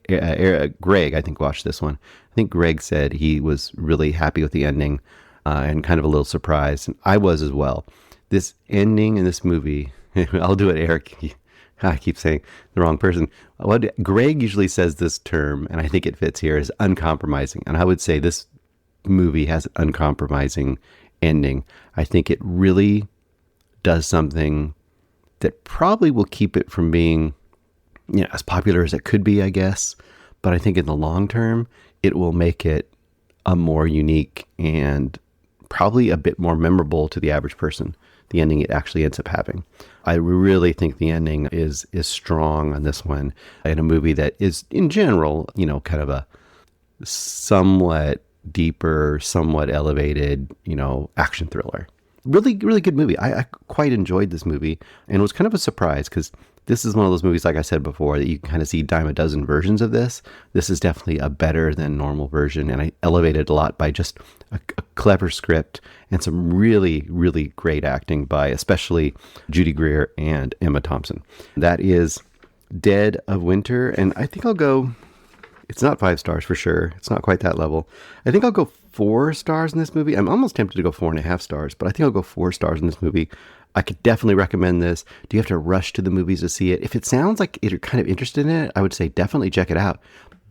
Greg, watched this one. I think Greg said he was really happy with the ending and kind of a little surprised. And I was as well. This ending in this movie, I'll do it, Eric. I keep saying the wrong person. Greg usually says this term, and I think it fits here, is uncompromising. And I would say this movie has an uncompromising ending. I think it really does something that probably will keep it from being as popular as it could be, I guess. But I think in the long term, it will make it a more unique and probably a bit more memorable to the average person, the ending it actually ends up having. I really think the ending is strong on this one, in a movie that is, in general, kind of a somewhat deeper, somewhat elevated, action thriller. Really, really good movie. I quite enjoyed this movie, and it was kind of a surprise because This is one of those movies, like I said before, that you can kind of see dime a dozen versions of this. This is definitely a better than normal version, and I elevated a lot by just a clever script and some really, really great acting by especially Judy Greer and Emma Thompson. That is Dead of Winter, and I think I'll go... It's not 5 stars for sure. It's not quite that level. I think I'll go 4 stars in this movie. I'm almost tempted to go 4.5 stars, but I think I'll go 4 stars in this movie. I could definitely recommend this. Do you have to rush to the movies to see it? If it sounds like you're kind of interested in it, I would say definitely check it out.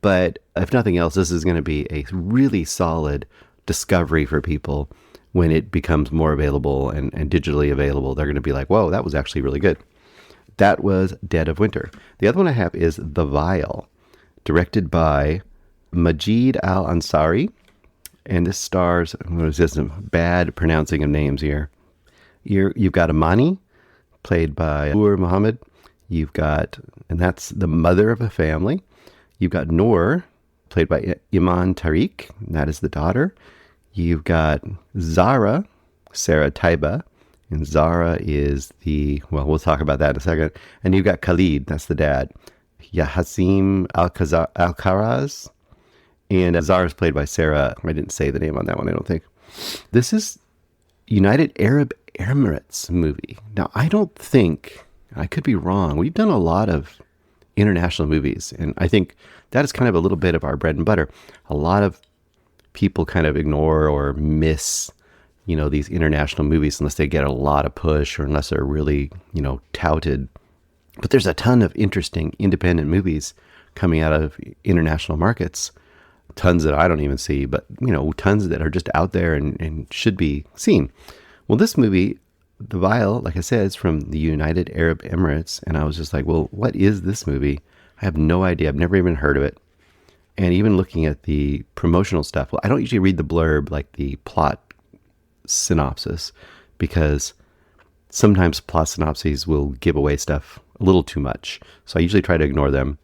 But if nothing else, this is going to be a really solid discovery for people when it becomes more available and digitally available. They're going to be like, whoa, that was actually really good. That was Dead of Winter. The other one I have is The Vial, directed by Majid Al-Ansari. And this stars, what is this, bad pronouncing of names here. You've got Amani, played by Noor Muhammad. You've got, and that's the mother of a family. You've got Noor, played by Iman Tariq, and that is the daughter. You've got Zara, Sarah Taiba, and Zara is well, we'll talk about that in a second. And you've got Khalid, that's the dad. Yahassim Al-Kharaz, and Zara's played by Sarah. I didn't say the name on that one, I don't think. This is United Arab Emirates movie. Now, I don't think, I could be wrong, we've done a lot of international movies, and I think that is kind of a little bit of our bread and butter. A lot of people kind of ignore or miss, these international movies unless they get a lot of push or unless they're really, touted. But there's a ton of interesting independent movies coming out of international markets. Tons that I don't even see, but, tons that are just out there and should be seen. Well, this movie, The Vial, like I said, is from the United Arab Emirates. And I was just like, well, what is this movie? I have no idea. I've never even heard of it. And even looking at the promotional stuff, well, I don't usually read the blurb, like the plot synopsis, because sometimes plot synopses will give away stuff a little too much. So I usually try to ignore them.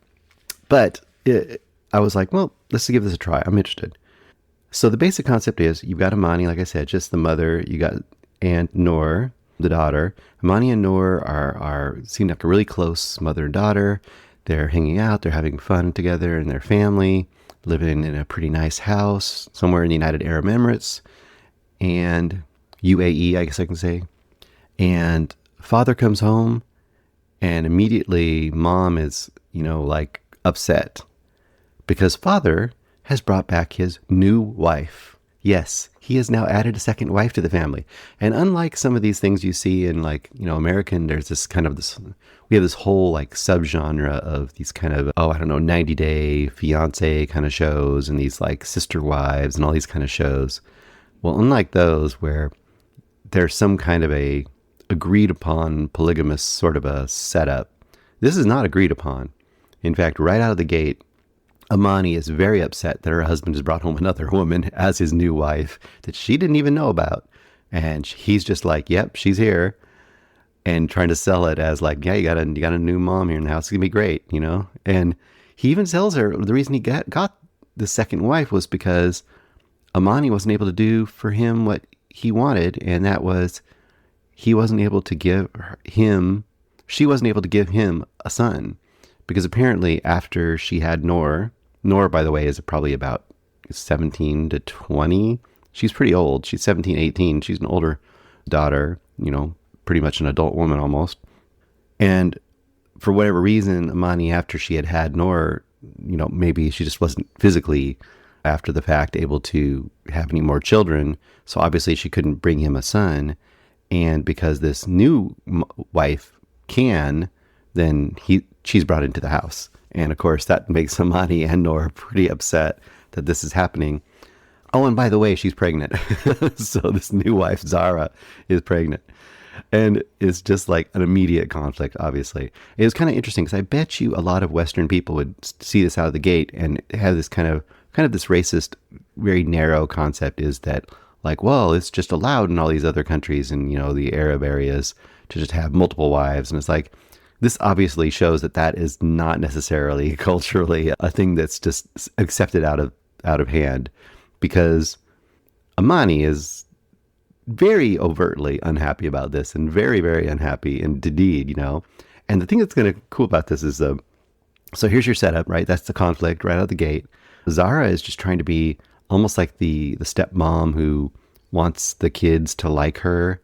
But I was like, well, let's give this a try. I'm interested. So the basic concept is you've got Amani, like I said, just the mother. You got Aunt Noor, the daughter. Amani and Noor seem like a really close mother and daughter. They're hanging out. They're having fun together and their family, living in a pretty nice house somewhere in the United Arab Emirates and UAE, I guess I can say. And father comes home and immediately mom is, upset because father has brought back his new wife. Yes, he has now added a second wife to the family. And unlike some of these things you see in American, there's we have this whole subgenre of these kind of, 90-day fiance kind of shows and these sister wives and all these kind of shows. Well, unlike those where there's some kind of a agreed upon polygamous sort of a setup, this is not agreed upon. In fact, right out of the gate, Amani is very upset that her husband has brought home another woman as his new wife that she didn't even know about. And he's just like, yep, she's here. And trying to sell it as yeah, you got a new mom here now. It's going to be great, And he even tells her the reason he got the second wife was because Amani wasn't able to do for him what he wanted. And that was she wasn't able to give him a son. Because apparently after she had Noor, by the way, is probably about 17 to 20. She's pretty old. She's 17, 18. She's an older daughter, pretty much an adult woman almost. And for whatever reason, Amani, after she had Noor, maybe she just wasn't physically, after the fact, able to have any more children. So obviously she couldn't bring him a son. And because this new wife can, then she's brought into the house. And of course, that makes Amani and Noor pretty upset that this is happening. Oh, and by the way, she's pregnant. So this new wife, Zara, is pregnant. And it's just an immediate conflict, obviously. It was kind of interesting because I bet you a lot of Western people would see this out of the gate and have this kind of this racist, very narrow concept is that well, it's just allowed in all these other countries and, the Arab areas to just have multiple wives. And it's this obviously shows that is not necessarily culturally a thing that's just accepted out of hand, because Amani is very overtly unhappy about this and very, very unhappy indeed, And the thing that's kind of cool about this is, so here's your setup, right? That's the conflict right out of the gate. Zara is just trying to be almost like the stepmom who wants the kids to like her.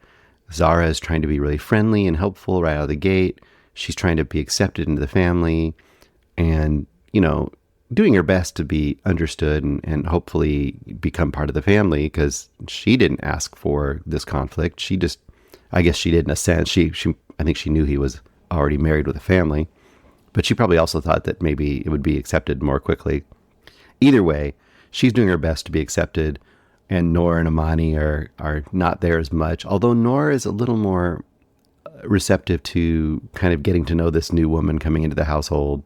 Zara is trying to be really friendly and helpful right out of the gate. She's trying to be accepted into the family and, doing her best to be understood and hopefully become part of the family, because she didn't ask for this conflict. I guess she did in a sense. I think she knew he was already married with a family, but she probably also thought that maybe it would be accepted more quickly. Either way, she's doing her best to be accepted, and Noor and Amani are not there as much, although Noor is a little more receptive to kind of getting to know this new woman coming into the household.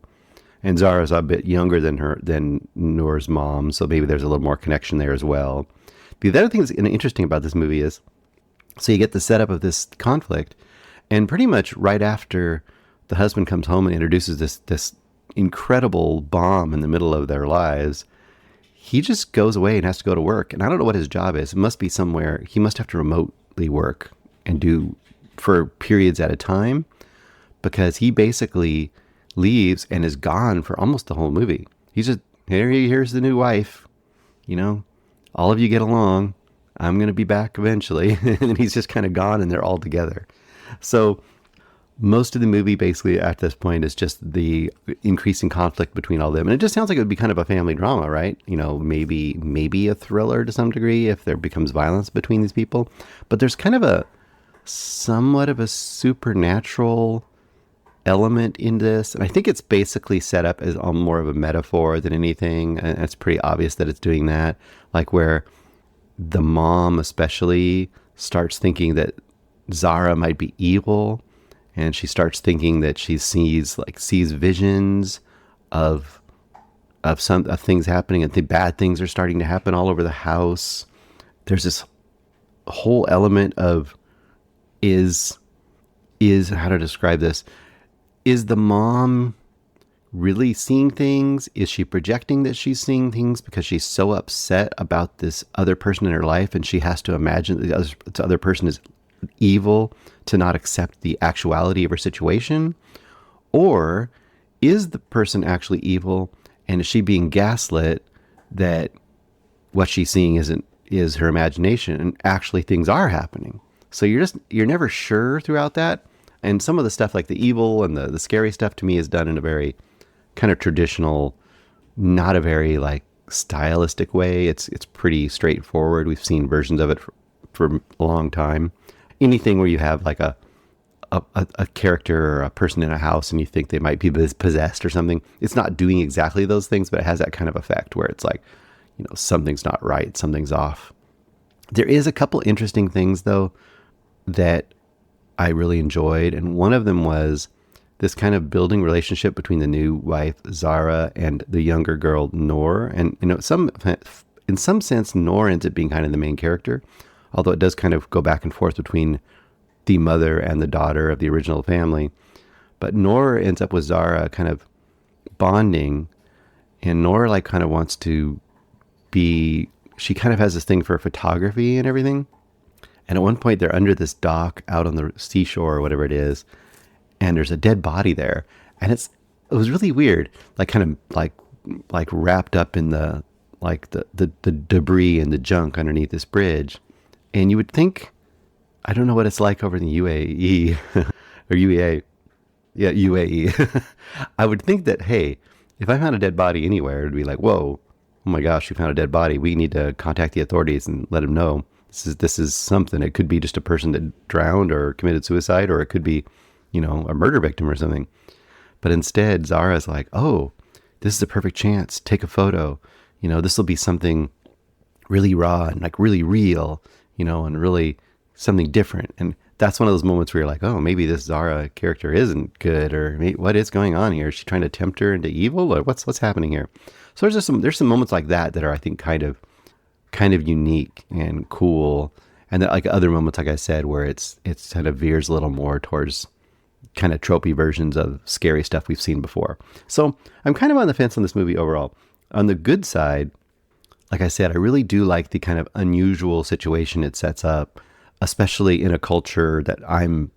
And Zara's a bit younger than Noor's mom, so maybe there's a little more connection there as well. The other thing that's interesting about this movie is, so you get the setup of this conflict, and pretty much right after the husband comes home and introduces this incredible bomb in the middle of their lives, he just goes away and has to go to work. And I don't know what his job is. It must be somewhere. He must have to remotely work and do for periods at a time, because he basically leaves and is gone for almost the whole movie. He's just, here's the new wife, all of you get along. I'm going to be back eventually. And he's just kind of gone, and they're all together. So most of the movie basically at this point is just the increasing conflict between all of them. And it just sounds like it would be kind of a family drama, right? Maybe a thriller to some degree if there becomes violence between these people. But there's kind of somewhat of a supernatural element in this. And I think it's basically set up as more of a metaphor than anything. And it's pretty obvious that it's doing that. Like where the mom especially starts thinking that Zara might be evil, and she starts thinking that she sees visions of things happening, and the bad things are starting to happen all over the house. There's this whole element of is how to describe this? Is the mom really seeing things? Is she projecting that she's seeing things because she's so upset about this other person in her life, and she has to imagine that the other person is evil to not accept the actuality of her situation? Or is the person actually evil, and is she being gaslit that what she's seeing is her imagination, and actually things are happening? So you're never sure throughout that. And some of the stuff like the evil and the scary stuff to me is done in a very kind of traditional, not a very stylistic way. It's pretty straightforward. We've seen versions of it for a long time. Anything where you have a character or a person in a house and you think they might be possessed or something, it's not doing exactly those things, but it has that kind of effect where it's something's not right, something's off. There is a couple interesting things though that I really enjoyed, and one of them was this kind of building relationship between the new wife Zara and the younger girl Noor. And in some sense Noor ends up being kind of the main character, although it does kind of go back and forth between the mother and the daughter of the original family. But Noor ends up with Zara kind of bonding, and Noor kind of wants to be, she kind of has this thing for photography and everything. And at one point they're under this dock out on the seashore or whatever it is, and there's a dead body there. And it was really weird, kind of wrapped up in the debris and the junk underneath this bridge. And you would think, I don't know what it's like over in the UAE or UEA. Yeah, UAE. I would think that, hey, if I found a dead body anywhere, it'd be like, whoa, oh my gosh, we found a dead body. We need to contact the authorities and let them know this is something. It could be just a person that drowned or committed suicide, or it could be, a murder victim or something. But instead, Zara's like, oh, this is a perfect chance. Take a photo. This will be something really raw and really real, and really something different. And that's one of those moments where you're like, oh, maybe this Zara character isn't good, or what is going on here? Is she trying to tempt her into evil, or what's happening here? So there's some moments like that are, I think, kind of unique and cool. And then other moments, like I said, where it's kind of veers a little more towards kind of tropey versions of scary stuff we've seen before. So I'm kind of on the fence on this movie overall. On the good side, like I said, I really do like the kind of unusual situation it sets up, especially in a culture that I'm,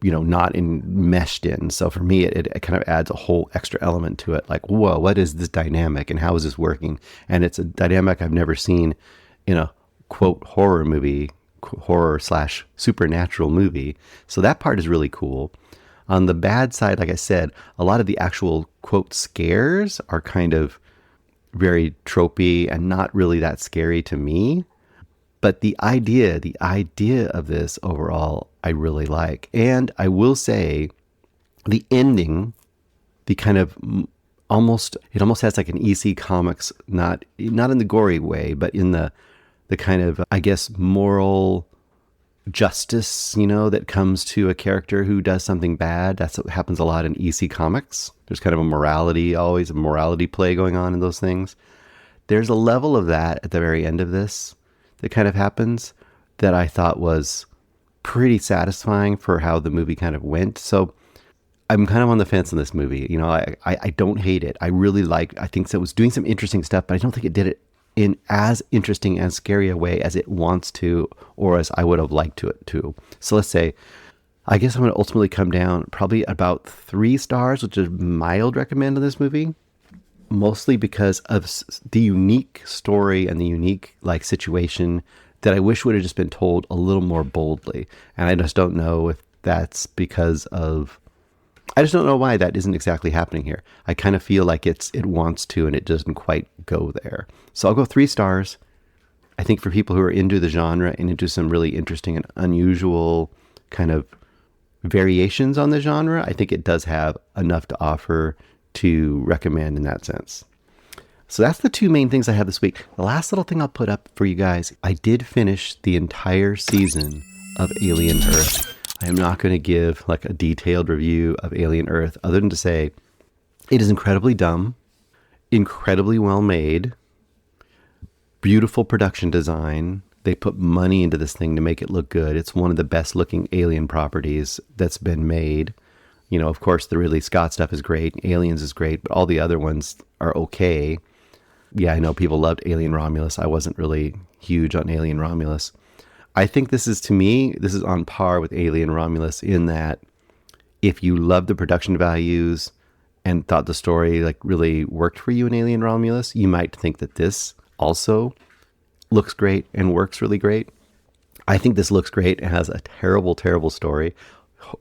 not enmeshed in. So for me, it kind of adds a whole extra element to it. Like, whoa, what is this dynamic and how is this working? And it's a dynamic I've never seen in a quote horror movie, horror/supernatural movie. So that part is really cool. On the bad side, like I said, a lot of the actual quote scares are kind of very tropey and not really that scary to me. But the idea of this overall, I really like. And I will say the ending, the kind of it almost has like an EC Comics, not in the gory way, but in the kind of, I guess, moral justice, that comes to a character who does something bad. That's what happens a lot in EC Comics. There's kind of always a morality play going on in those things. There's a level of that at the very end of this that kind of happens that I thought was pretty satisfying for how the movie kind of went. So I'm kind of on the fence on this movie. I don't hate it. I think it was doing some interesting stuff, but I don't think it did it in as interesting and scary a way as it wants to, or as I would have liked to. So let's say, I guess I'm going to ultimately come down probably about 3 stars, which is mild recommend on this movie. Mostly because of the unique story and the unique situation that I wish would have just been told a little more boldly. And I just don't know if that's because of, I just don't know why that isn't exactly happening here. I kind of feel like it wants to, and it doesn't quite go there. So I'll go 3 stars. I think for people who are into the genre and into some really interesting and unusual kind of variations on the genre, I think it does have enough to offer to recommend in that sense. So that's the 2 main things I have this week. The last little thing I'll put up for you guys, I did finish the entire season of Alien Earth. I am not going to give a detailed review of Alien Earth other than to say it is incredibly dumb, incredibly well made, beautiful production design. They put money into this thing to make it look good. It's one of the best looking Alien properties that's been made. Of course, the Ridley Scott stuff is great. Aliens is great, but all the other ones are okay. Yeah, I know people loved Alien Romulus. I wasn't really huge on Alien Romulus. I think this is on par with Alien Romulus in that if you love the production values and thought the story really worked for you in Alien Romulus, you might think that this also looks great and works really great. I think this looks great. It has a terrible, terrible story.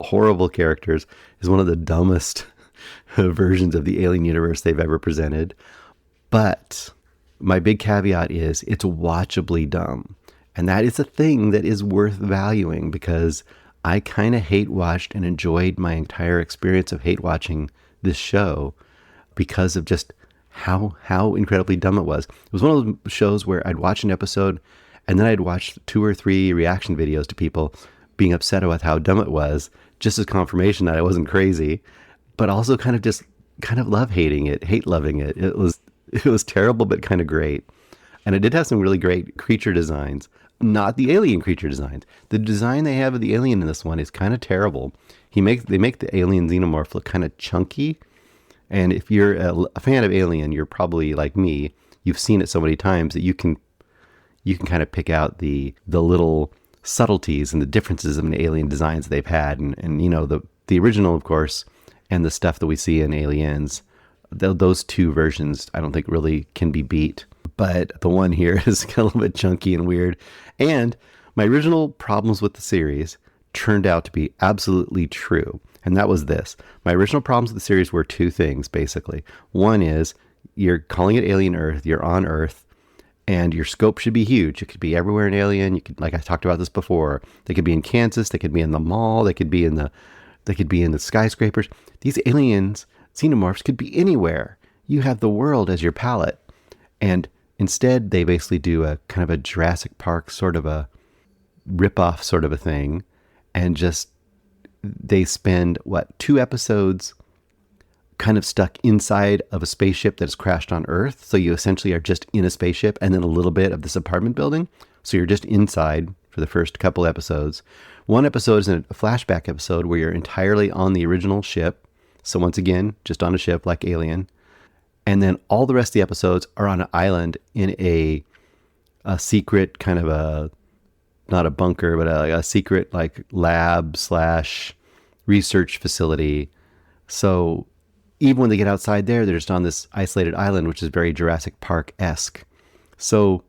Horrible characters, is one of the dumbest versions of the Alien universe they've ever presented. But my big caveat is it's watchably dumb. And that is a thing that is worth valuing, because I kind of hate watched and enjoyed my entire experience of hate watching this show because of just how incredibly dumb it was. It was one of those shows where I'd watch an episode and then I'd watch 2 or 3 reaction videos to people being upset about how dumb it was, just as confirmation that I wasn't crazy, but also kind of hate loving it. It was terrible, but kind of great. And it did have some really great creature designs, not the alien creature designs. The design they have of the alien in this one is kind of terrible. They make the alien xenomorph look kind of chunky. And if you're a fan of Alien, you're probably like me. You've seen it so many times that you can kind of pick out the little subtleties and the differences in the alien designs they've had, and the original, of course, and the stuff that we see in Aliens. Those 2 versions I don't think really can be beat, but the one here is a little bit chunky and weird. And my original problems with the series turned out to be absolutely true, and that was this. My original problems with the series were 2 things, basically. One is you're calling it Alien Earth, you're on Earth, and your scope should be huge. It could be everywhere in Alien. You could, like I talked about this before, they could be in Kansas, they could be in the mall, they could be in the skyscrapers. These aliens, xenomorphs, could be anywhere. You have the world as your palette. And instead, they basically do a kind of a Jurassic Park sort of a rip-off sort of a thing. And just, they spend, 2 episodes kind of stuck inside of a spaceship that has crashed on Earth. So you essentially are just in a spaceship and then a little bit of this apartment building. So you're just inside for the first couple episodes. One episode is a flashback episode where you're entirely on the original ship. So once again, just on a ship like Alien. And then all the rest of the episodes are on an island in a secret kind of not a bunker, but a secret lab / research facility. So even when they get outside there, they're just on this isolated island, which is very Jurassic Park-esque. So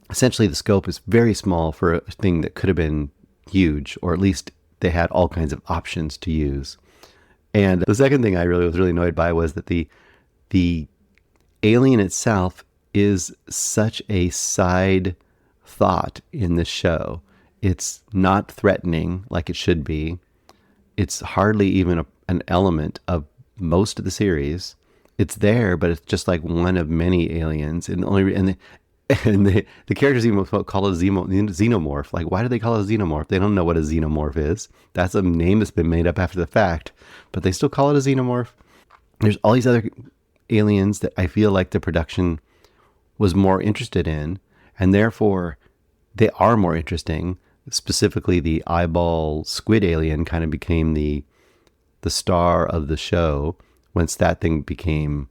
essentially the scope is very small for a thing that could have been huge, or at least they had all kinds of options to use. And the second thing I was really annoyed by was that the alien itself is such a side thought in the show. It's not threatening like it should be. It's hardly even an element of most of the series. It's there, but it's just like one of many aliens. And the characters even call it a xenomorph. Like, why do they call it a xenomorph? They don't know what a xenomorph is. That's a name that's been made up after the fact, but they still call it a xenomorph. There's all these other aliens that I feel like the production was more interested in, and therefore they are more interesting. Specifically, the eyeball squid alien kind of became the star of the show. Once that thing became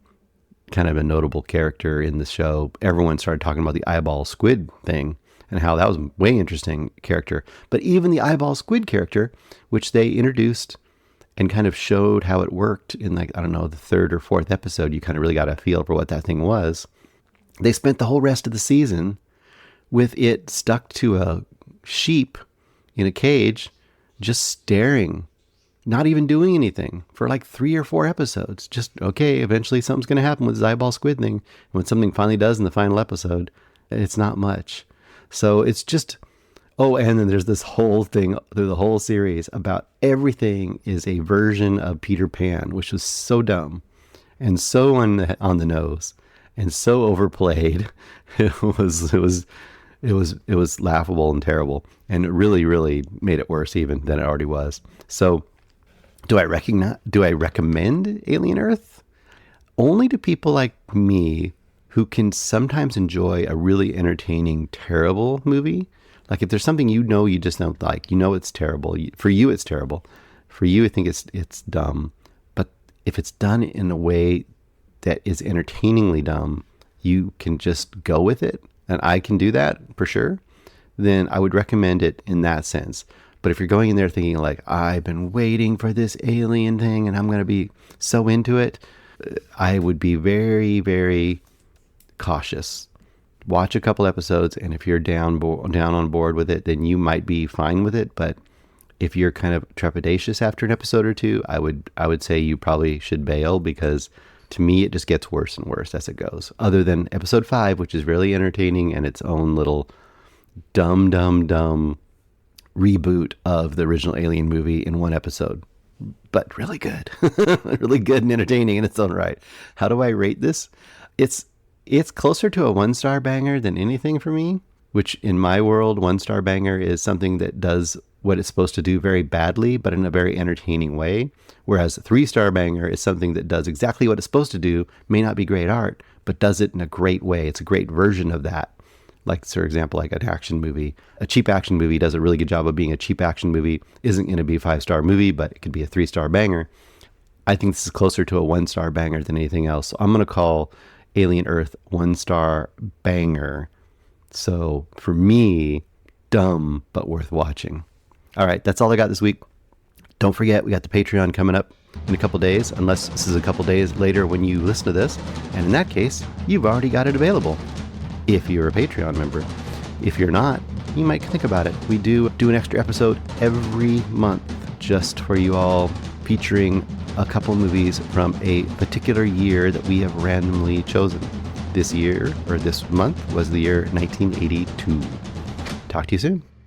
kind of a notable character in the show, everyone started talking about the eyeball squid thing and how that was a way interesting character. But even the eyeball squid character, which they introduced and kind of showed how it worked in, like, I don't know, the third or fourth episode, you kind of really got a feel for what that thing was. They spent the whole rest of the season with it stuck to a sheep in a cage, just staring, not even doing anything for like 3 or 4 episodes. Just, okay, eventually something's going to happen with this eyeball squid thing. And when something finally does in the final episode, it's not much. So it's just, oh, and then there's this whole thing through the whole series about everything is a version of Peter Pan, which was so dumb and so on the nose and so overplayed. It was laughable and terrible, and it really, really made it worse even than it already was. So do I recommend Alien Earth? Only to people like me who can sometimes enjoy a really entertaining, terrible movie. Like if there's something you just don't like, it's terrible. For you, it's terrible. For you, I think it's dumb. But if it's done in a way that is entertainingly dumb, you can just go with it, and I can do that for sure, then I would recommend it in that sense. But if you're going in there thinking like, I've been waiting for this alien thing and I'm going to be so into it, I would be very, very cautious. Watch a couple episodes, and if you're down on board with it, then you might be fine with it. But if you're kind of trepidatious after an episode or two, I would say you probably should bail, because to me it just gets worse and worse as it goes. Other than episode 5, which is really entertaining and its own little dumb reboot of the original Alien movie in one episode, but really good. Really good and entertaining in its own right. How do I rate this? It's closer to a 1-star banger than anything for me, which in my world, 1-star banger is something that does what it's supposed to do very badly, but in a very entertaining way. Whereas a 3-star banger is something that does exactly what it's supposed to do, may not be great art, but does it in a great way. It's a great version of that. Like, for example, like an action movie. A cheap action movie does a really good job of being a cheap action movie. Isn't going to be a 5-star movie, but it could be a 3-star banger. I think this is closer to a 1-star banger than anything else. So I'm going to call Alien Earth 1-star banger. So for me, dumb, but worth watching. All right, that's all I got this week. Don't forget, we got the Patreon coming up in a couple days, unless this is a couple days later when you listen to this. And in that case, you've already got it available if you're a Patreon member. If you're not, you might think about it. We do an extra episode every month just for you all, featuring a couple movies from a particular year that we have randomly chosen. This year, or this month, was the year 1982. Talk to you soon.